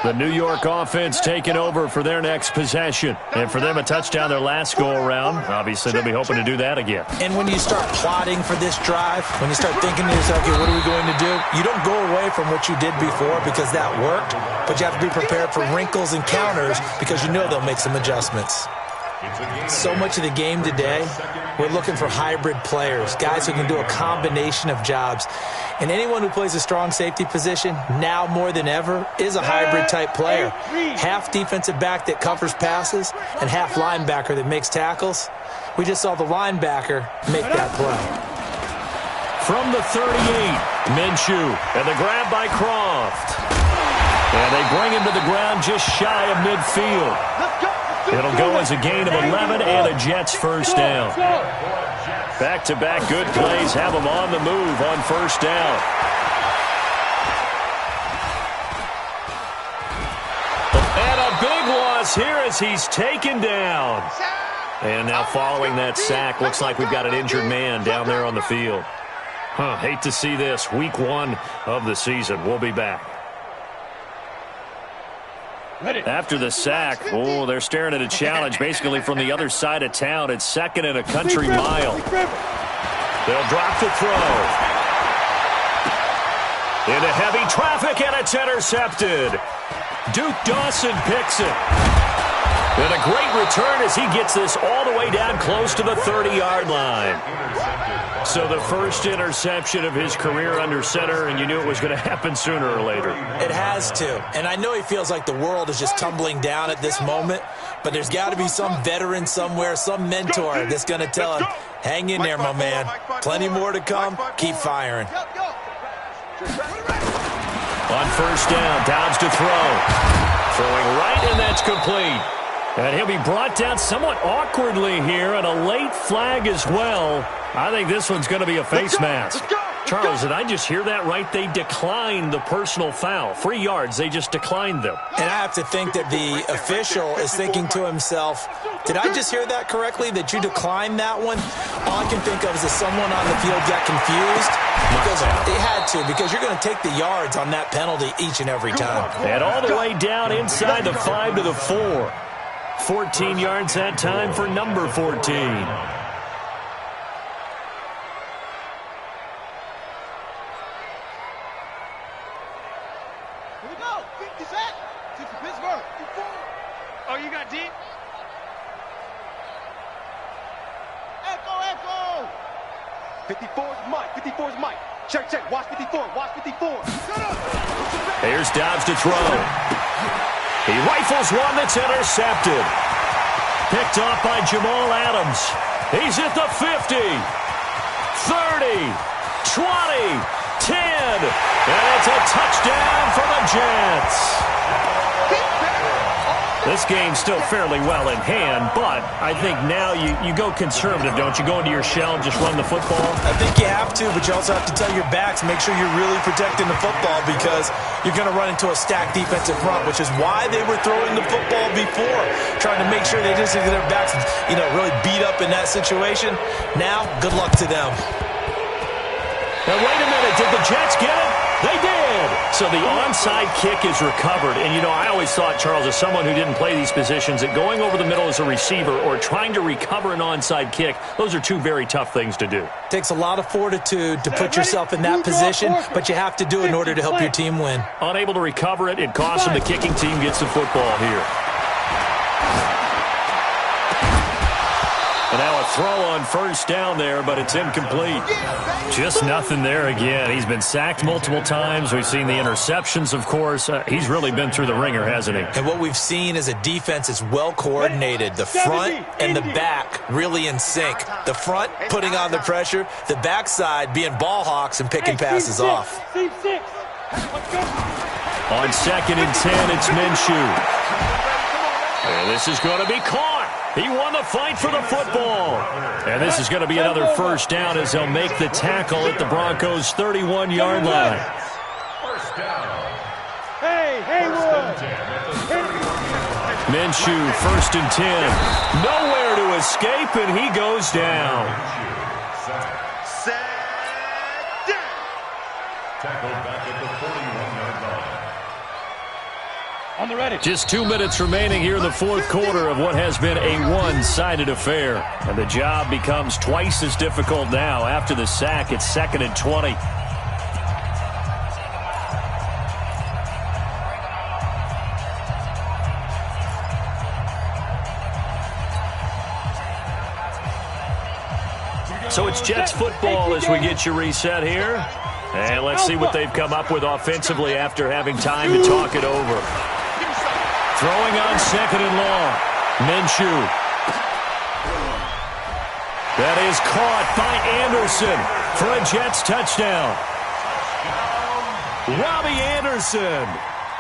Speaker 1: The New York offense taking over for their next possession. And for them, a touchdown their last go-around. Obviously, they'll be hoping to do that again.
Speaker 4: And when you start plotting for this drive, when you start thinking to yourself, okay, what are we going to do? You don't go away from what you did before because that worked, but you have to be prepared for wrinkles and counters because you know they'll make some adjustments. So much of the game today, we're looking for hybrid players, guys who can do a combination of jobs. And anyone who plays a strong safety position, now more than ever, is a hybrid-type player. Half defensive back that covers passes and half linebacker that makes tackles. We just saw the linebacker make that play.
Speaker 1: From the 38, Minshew, and the grab by Croft. And they bring him to the ground just shy of midfield. It'll go as a gain of 11 and a Jets first down. Back-to-back good plays have them on the move on first down. And a big loss here as he's taken down. And now following that sack, looks like we've got an injured man down there on the field. Hate to see this. Week 1 of the season. We'll be back. After the sack, they're staring at a challenge basically from the other side of town. It's 2nd and a country mile. They'll drop the throw. Into heavy traffic, and it's intercepted. Duke Dawson picks it. And a great return as he gets this all the way down close to the 30-yard line. So the first interception of his career under center, and you knew it was going to happen sooner or later.
Speaker 4: It has to. And I know he feels like the world is just tumbling down at this moment, but there's got to be some veteran somewhere, some mentor that's going to tell him, hang in there, my man. Plenty more to come. Keep firing.
Speaker 1: On first down, Dobbs to throw. Throwing right, and that's complete. And he'll be brought down somewhat awkwardly here, and a late flag as well. I think this one's going to be a face mask. Charles, did I just hear that right? They declined the personal foul. 3 yards, they just declined them.
Speaker 4: And I have to think that the official is thinking to himself, did I just hear that correctly, that you declined that one? All I can think of is that someone on the field got confused. Because it had to, because you're going to take the yards on that penalty each and every time.
Speaker 1: And all the way down inside the 5 to the 4. 14 yards that time for number 14.
Speaker 2: Pittsburgh. Oh, you got deep? Echo. 54's Mike. 54's Mike. Check. Watch 54. Watch 54. Shut up.
Speaker 1: Here's Dobbs to throw. He rifles one that's intercepted. Picked off by Jamal Adams. He's at the 50. 30. 20. 10. And it's a touchdown for the Jets. This game's still fairly well in hand, but I think now you go conservative, don't you? Go into your shell and just run the football?
Speaker 4: I think you have to, but you also have to tell your backs, make sure you're really protecting the football because you're going to run into a stacked defensive front, which is why they were throwing the football before, trying to make sure they didn't get their backs, really beat up in that situation. Now, good luck to them.
Speaker 1: Now, wait a minute. Did the Jets get it? They did. So the onside kick is recovered. And, I always thought, Charles, as someone who didn't play these positions, that going over the middle as a receiver or trying to recover an onside kick, those are two very tough things to do.
Speaker 4: It takes a lot of fortitude to put yourself in that position, but you have to do it in order to help your team win.
Speaker 1: Unable to recover it, it costs them. The kicking team gets the football here. And now a throw on first down there, but it's incomplete. Just nothing there again. He's been sacked multiple times. We've seen the interceptions, of course. He's really been through the ringer, hasn't he?
Speaker 4: And what we've seen is a defense is well coordinated. The front and the back really in sync. The front putting on the pressure. The backside being ball hawks and picking passes off.
Speaker 1: On 2nd and 10, it's Minshew. And this is going to be caught. He won the fight for the football. And this is going to be another first down as they'll make the tackle at the Broncos' 31-yard line.
Speaker 5: First down.
Speaker 2: Hey, Haywood.
Speaker 1: Minshew, 1st and 10. Nowhere to escape, and he goes down.
Speaker 3: Sack down.
Speaker 5: Tackled back at the 41-yard line.
Speaker 2: On the ready.
Speaker 1: Just 2 minutes remaining here in the fourth quarter of what has been a one-sided affair. And the job becomes twice as difficult now. After the sack, it's 2nd and 20. So it's Jets football as we get you reset here. And let's see what they've come up with offensively after having time to talk it over. Throwing on 2nd and long. Minshew. That is caught by Anderson for a Jets touchdown. Robbie Anderson,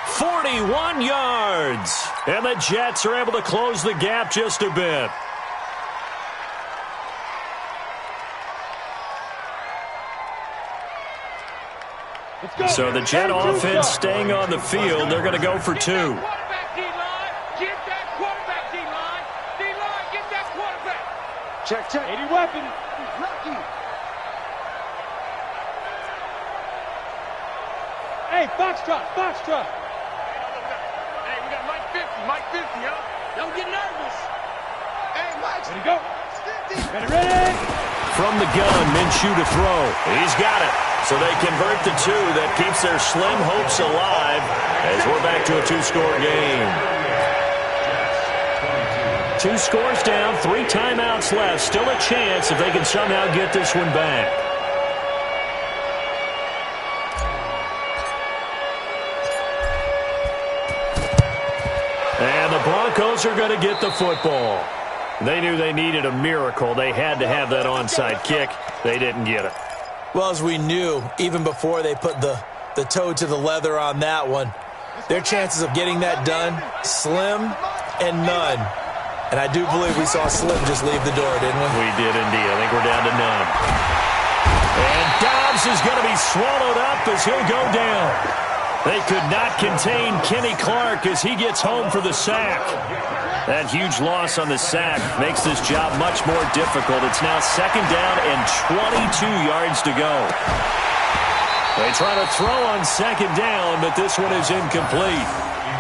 Speaker 1: 41 yards. And the Jets are able to close the gap just a bit. So the Jet offense staying on the field. They're going to go for 2.
Speaker 2: Check. 80 weapon. Lucky. Hey, Foxtrot. Hey, we got Mike 50, yo. Don't get nervous. Hey, Mike. Ready to go. Ready.
Speaker 1: From the gun, Minshew to throw. He's got it. So they convert the 2. That keeps their slim hopes alive as we're back to a 2-score game. 2 scores down, 3 timeouts left. Still a chance if they can somehow get this one back. And the Broncos are going to get the football. They knew they needed a miracle. They had to have that onside kick. They didn't get it.
Speaker 4: Well, as we knew, even before they put the toe to the leather on that one, their chances of getting that done, slim and none. And I do believe we saw Slim just leave the door, didn't we?
Speaker 1: We did indeed. I think we're down to none. And Dobbs is going to be swallowed up as he'll go down. They could not contain Kenny Clark as he gets home for the sack. That huge loss on the sack makes this job much more difficult. It's now 2nd down and 22 yards to go. They try to throw on 2nd down, but this one is incomplete.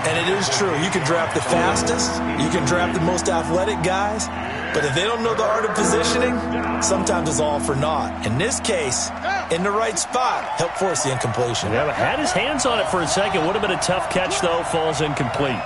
Speaker 4: And it is true. You can draft the fastest. You can draft the most athletic guys. But if they don't know the art of positioning, sometimes it's all for naught. In this case, in the right spot, help force the incompletion.
Speaker 1: Yeah, had his hands on it for a second. Would have been a tough catch, though. Falls incomplete.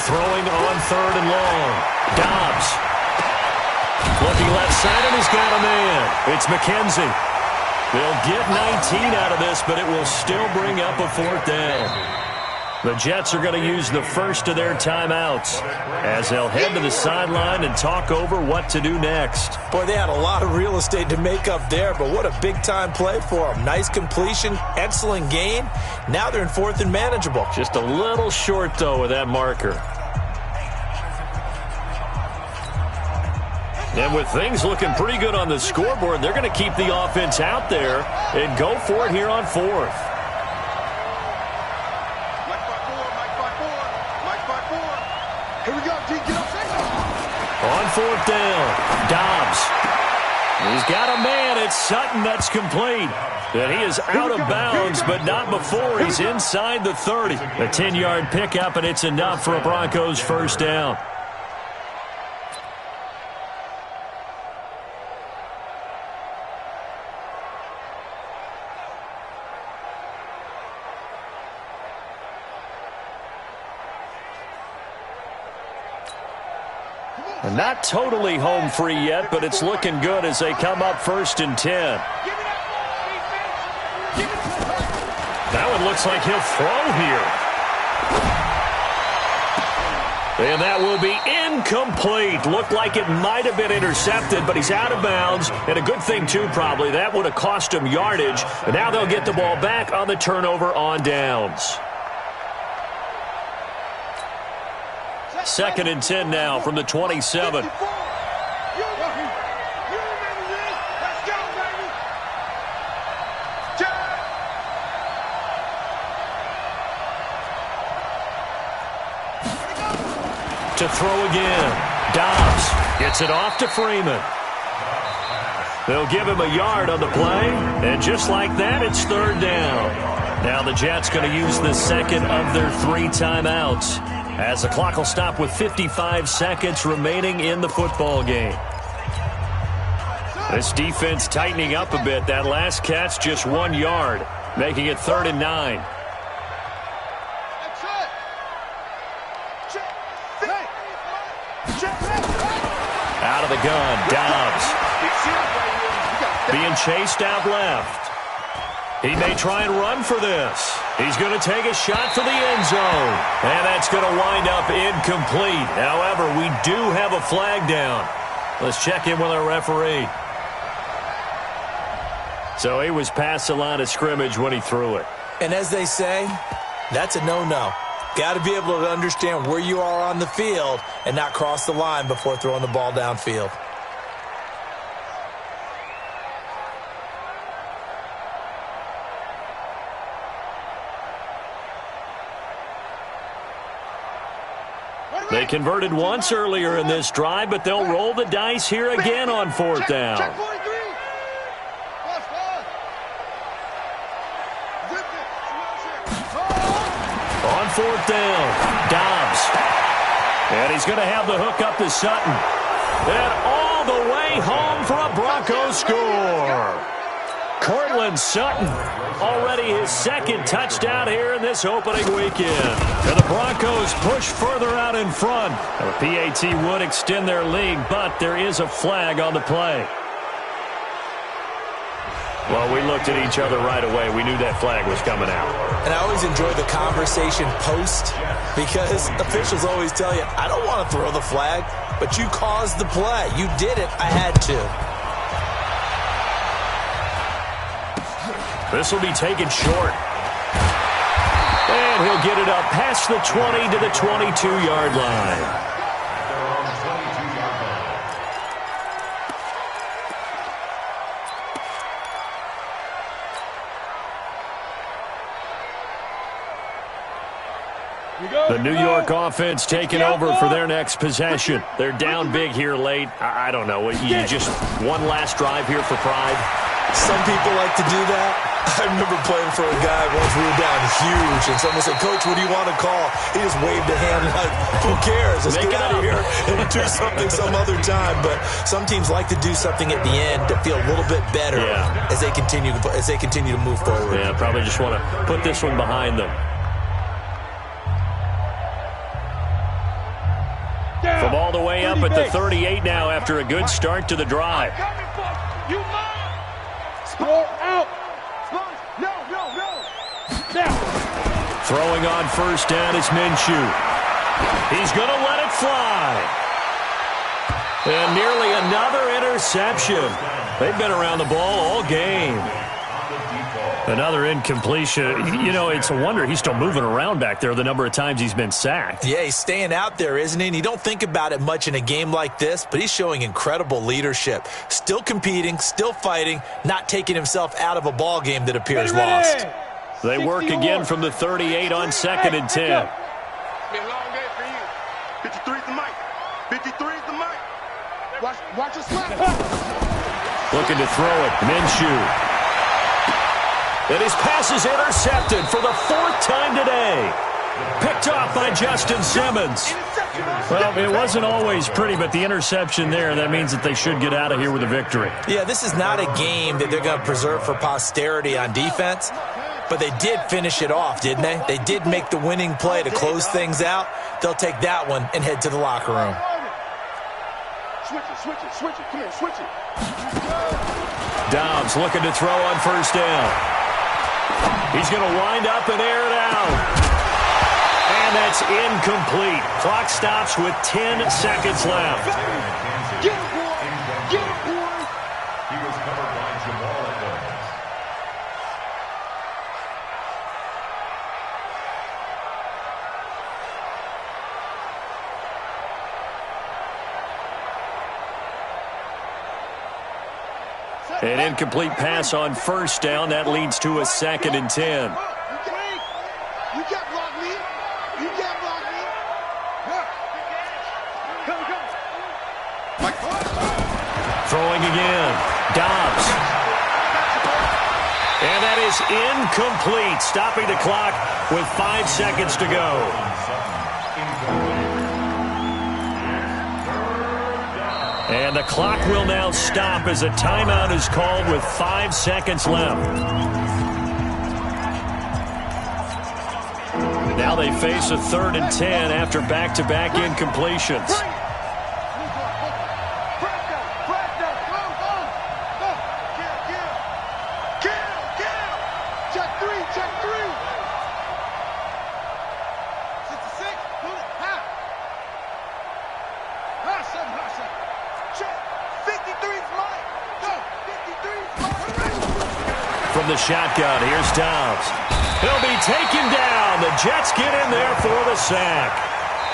Speaker 1: Throwing on third and long. Dobbs. Looking left side, and he's got a man. It's McKenzie. They'll get 19 out of this, but it will still bring up a fourth down. The Jets are going to use the first of their timeouts as they'll head to the sideline and talk over what to do next.
Speaker 4: Boy, they had a lot of real estate to make up there, but what a big-time play for them. Nice completion, excellent gain. Now they're in fourth and manageable.
Speaker 1: Just a little short, though, with that marker. And with things looking pretty good on the scoreboard, they're going to keep the offense out there and go for it here on fourth.
Speaker 3: Here we go, D. Get up.
Speaker 1: On fourth down, Dobbs. He's got a man. It's Sutton that's complete. And he is out of bounds, but not before he's inside the 30. A 10-yard pickup, and it's enough for a Broncos first down. Not totally home free yet, but it's looking good as they come up first and 10. That one looks like he'll throw here. And that will be incomplete. Looked like it might have been intercepted, but he's out of bounds. And a good thing, too, probably. That would have cost him yardage. And now they'll get the ball back on the turnover on downs. Second and 10 now from the 27. To throw again. Dobbs gets it off to Freeman. They'll give him a yard on the play, and just like that, it's third down. Now the Jets going to use the second of their 3 timeouts, as the clock will stop with 55 seconds remaining in the football game. This defense tightening up a bit. That last catch just 1 yard, making it 3rd and 9. Out of the gun, Dobbs. Being chased out left. He may try and run for this. He's going to take a shot for the end zone. And that's going to wind up incomplete. However, we do have a flag down. Let's check in with our referee. So he was past the line of scrimmage when he threw it.
Speaker 4: And as they say, that's a no-no. Got to be able to understand where you are on the field and not cross the line before throwing the ball downfield.
Speaker 1: They converted once earlier in this drive, but they'll roll the dice here again on 4th down. On 4th down, Dobbs. And he's going to have the hook up to Sutton. And all the way home for a Broncos score. Cortland Sutton, already his 2nd touchdown here in this opening weekend. And the Broncos push further out in front. The PAT would extend their lead, but there is a flag on the play. Well, we looked at each other right away. We knew that flag was coming out.
Speaker 4: And I always enjoy the conversation post, because officials always tell you, I don't want to throw the flag, but you caused the play. You did it. I had to.
Speaker 1: This will be taken short. And he'll get it up past the 20 to the 22-yard line. The New York offense taking over for their next possession. They're down big here late. I don't know. You just one last drive here for pride?
Speaker 4: Some people like to do that. I remember playing for a guy once we were down huge, and someone said, "Coach, what do you want to call?" He just waved a hand like, "Who cares? Let's get out of here and do something some other time." But some teams like to do something at the end to feel a little bit better as they continue to move forward.
Speaker 1: Yeah, probably just want to put this one behind them. From all the way up at the 38 now after a good start to the drive.
Speaker 2: Score out. No. Now.
Speaker 1: Throwing on first down is Minshew. He's going to let it fly. And nearly another interception. They've been around the ball all game. Another incompletion. You know, it's a wonder he's still moving around back there the number of times he's been sacked.
Speaker 4: Yeah, he's staying out there, isn't he? And you don't think about it much in a game like this, but he's showing incredible leadership. Still competing, still fighting, not taking himself out of a ball game that appears lost.
Speaker 1: They work again from the 38 on 2nd and 10.
Speaker 3: It's been a long day for you. 53 is the mic. 53 is the mic. Watch your slap.
Speaker 1: Looking to throw it. Minshew. And his pass is intercepted for the 4th time today. Picked off by Justin Simmons. Well, it wasn't always pretty, but the interception there, that means that they should get out of here with a victory.
Speaker 4: Yeah, this is not a game that they're going to preserve for posterity on defense, but they did finish it off, didn't they? They did make the winning play to close things out. They'll take that one and head to the locker room.
Speaker 3: Switch it. Come here, switch it.
Speaker 1: Dobbs looking to throw on first down. He's going to wind up and air it out. And that's incomplete. Clock stops with 10 seconds left.
Speaker 3: Get it, boy. Get it, boy.
Speaker 5: He was covered by Jamal Adams.
Speaker 1: An incomplete pass on first down. That leads to a 2nd and 10.
Speaker 3: You can't block me. You can't block me. Come.
Speaker 1: Throwing again. Dobbs. And that is incomplete. Stopping the clock with 5 seconds to go. And the clock will now stop as a timeout is called with 5 seconds left. Now they face a 3rd and 10 after back-to-back incompletions.
Speaker 3: Check three. 66. Check. 53's mine. Go. 53's mine.
Speaker 1: From the shotgun, here's Dobbs. He'll be taken down. The Jets get in there for the sack.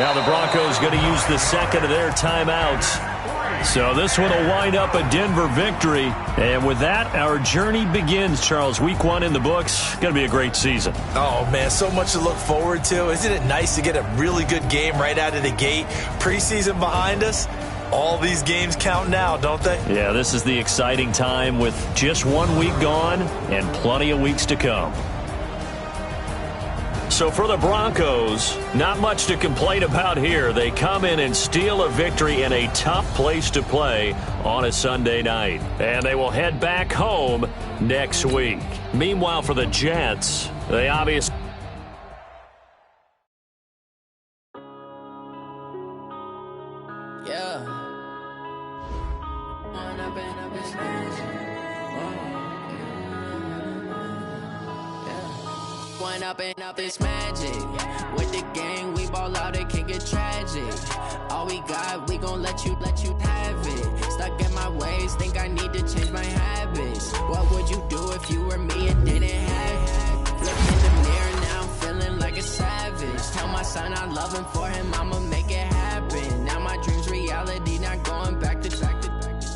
Speaker 1: Now the Broncos going to use the second of their timeouts. So this one will wind up a Denver victory. And with that, our journey begins, Charles. Week 1 in the books. Going to be a great season.
Speaker 4: Oh, man, so much to look forward to. Isn't it nice to get a really good game right out of the gate? Preseason behind us. All these games count now, don't they?
Speaker 1: Yeah, this is the exciting time with just 1 week gone and plenty of weeks to come. So for the Broncos, not much to complain about here. They come in and steal a victory in a tough place to play on a Sunday night. And they will head back home next week. Meanwhile, for the Jets, they obviously...
Speaker 6: Up this magic with the gang, we ball out, it can get tragic. All we got, we gon' let you have it. Stuck in my ways, think I need to change my habits. What would you do if you were me and didn't have it? Look in the mirror, now I'm feeling like a savage. Tell my son I love him, for him I'ma make it happen. Now my dream's reality, not going back to back.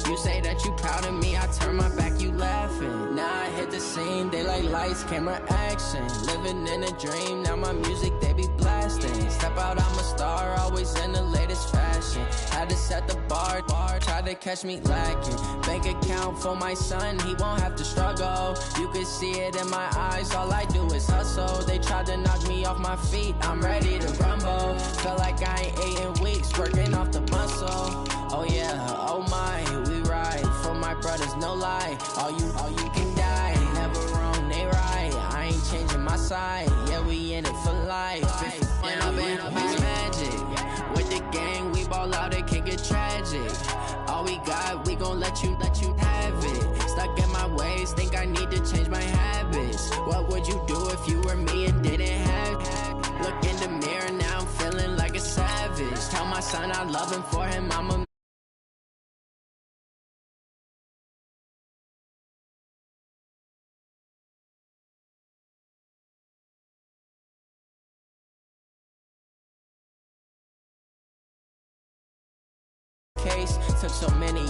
Speaker 6: You say that you proud of me, I turn my back, you laughing. Now I hit the scene, they like lights, camera, action. Living in a dream, now my music, they be lasting. Step out, I'm a star, always in the latest fashion. Had to set the bar, try to catch me lacking. Bank account for my son, he won't have to struggle. You can see it in my eyes, all I do is hustle. They tried to knock me off my feet, I'm ready to rumble. Felt like I ain't ate in weeks, working off the muscle. Oh yeah, oh my, we ride for my brothers, no lie. All you can die, never wrong, they right. I ain't changing my side, yeah, we in it for life. And I've been magic. With the gang, we ball out, it can get tragic. All we got, we gon' let you have it. Stuck in my ways, think I need to change my habits. What would you do if you were me and didn't have it? Look in the mirror, now I'm feeling like a savage. Tell my son I love him, for him I'm a case. Took so many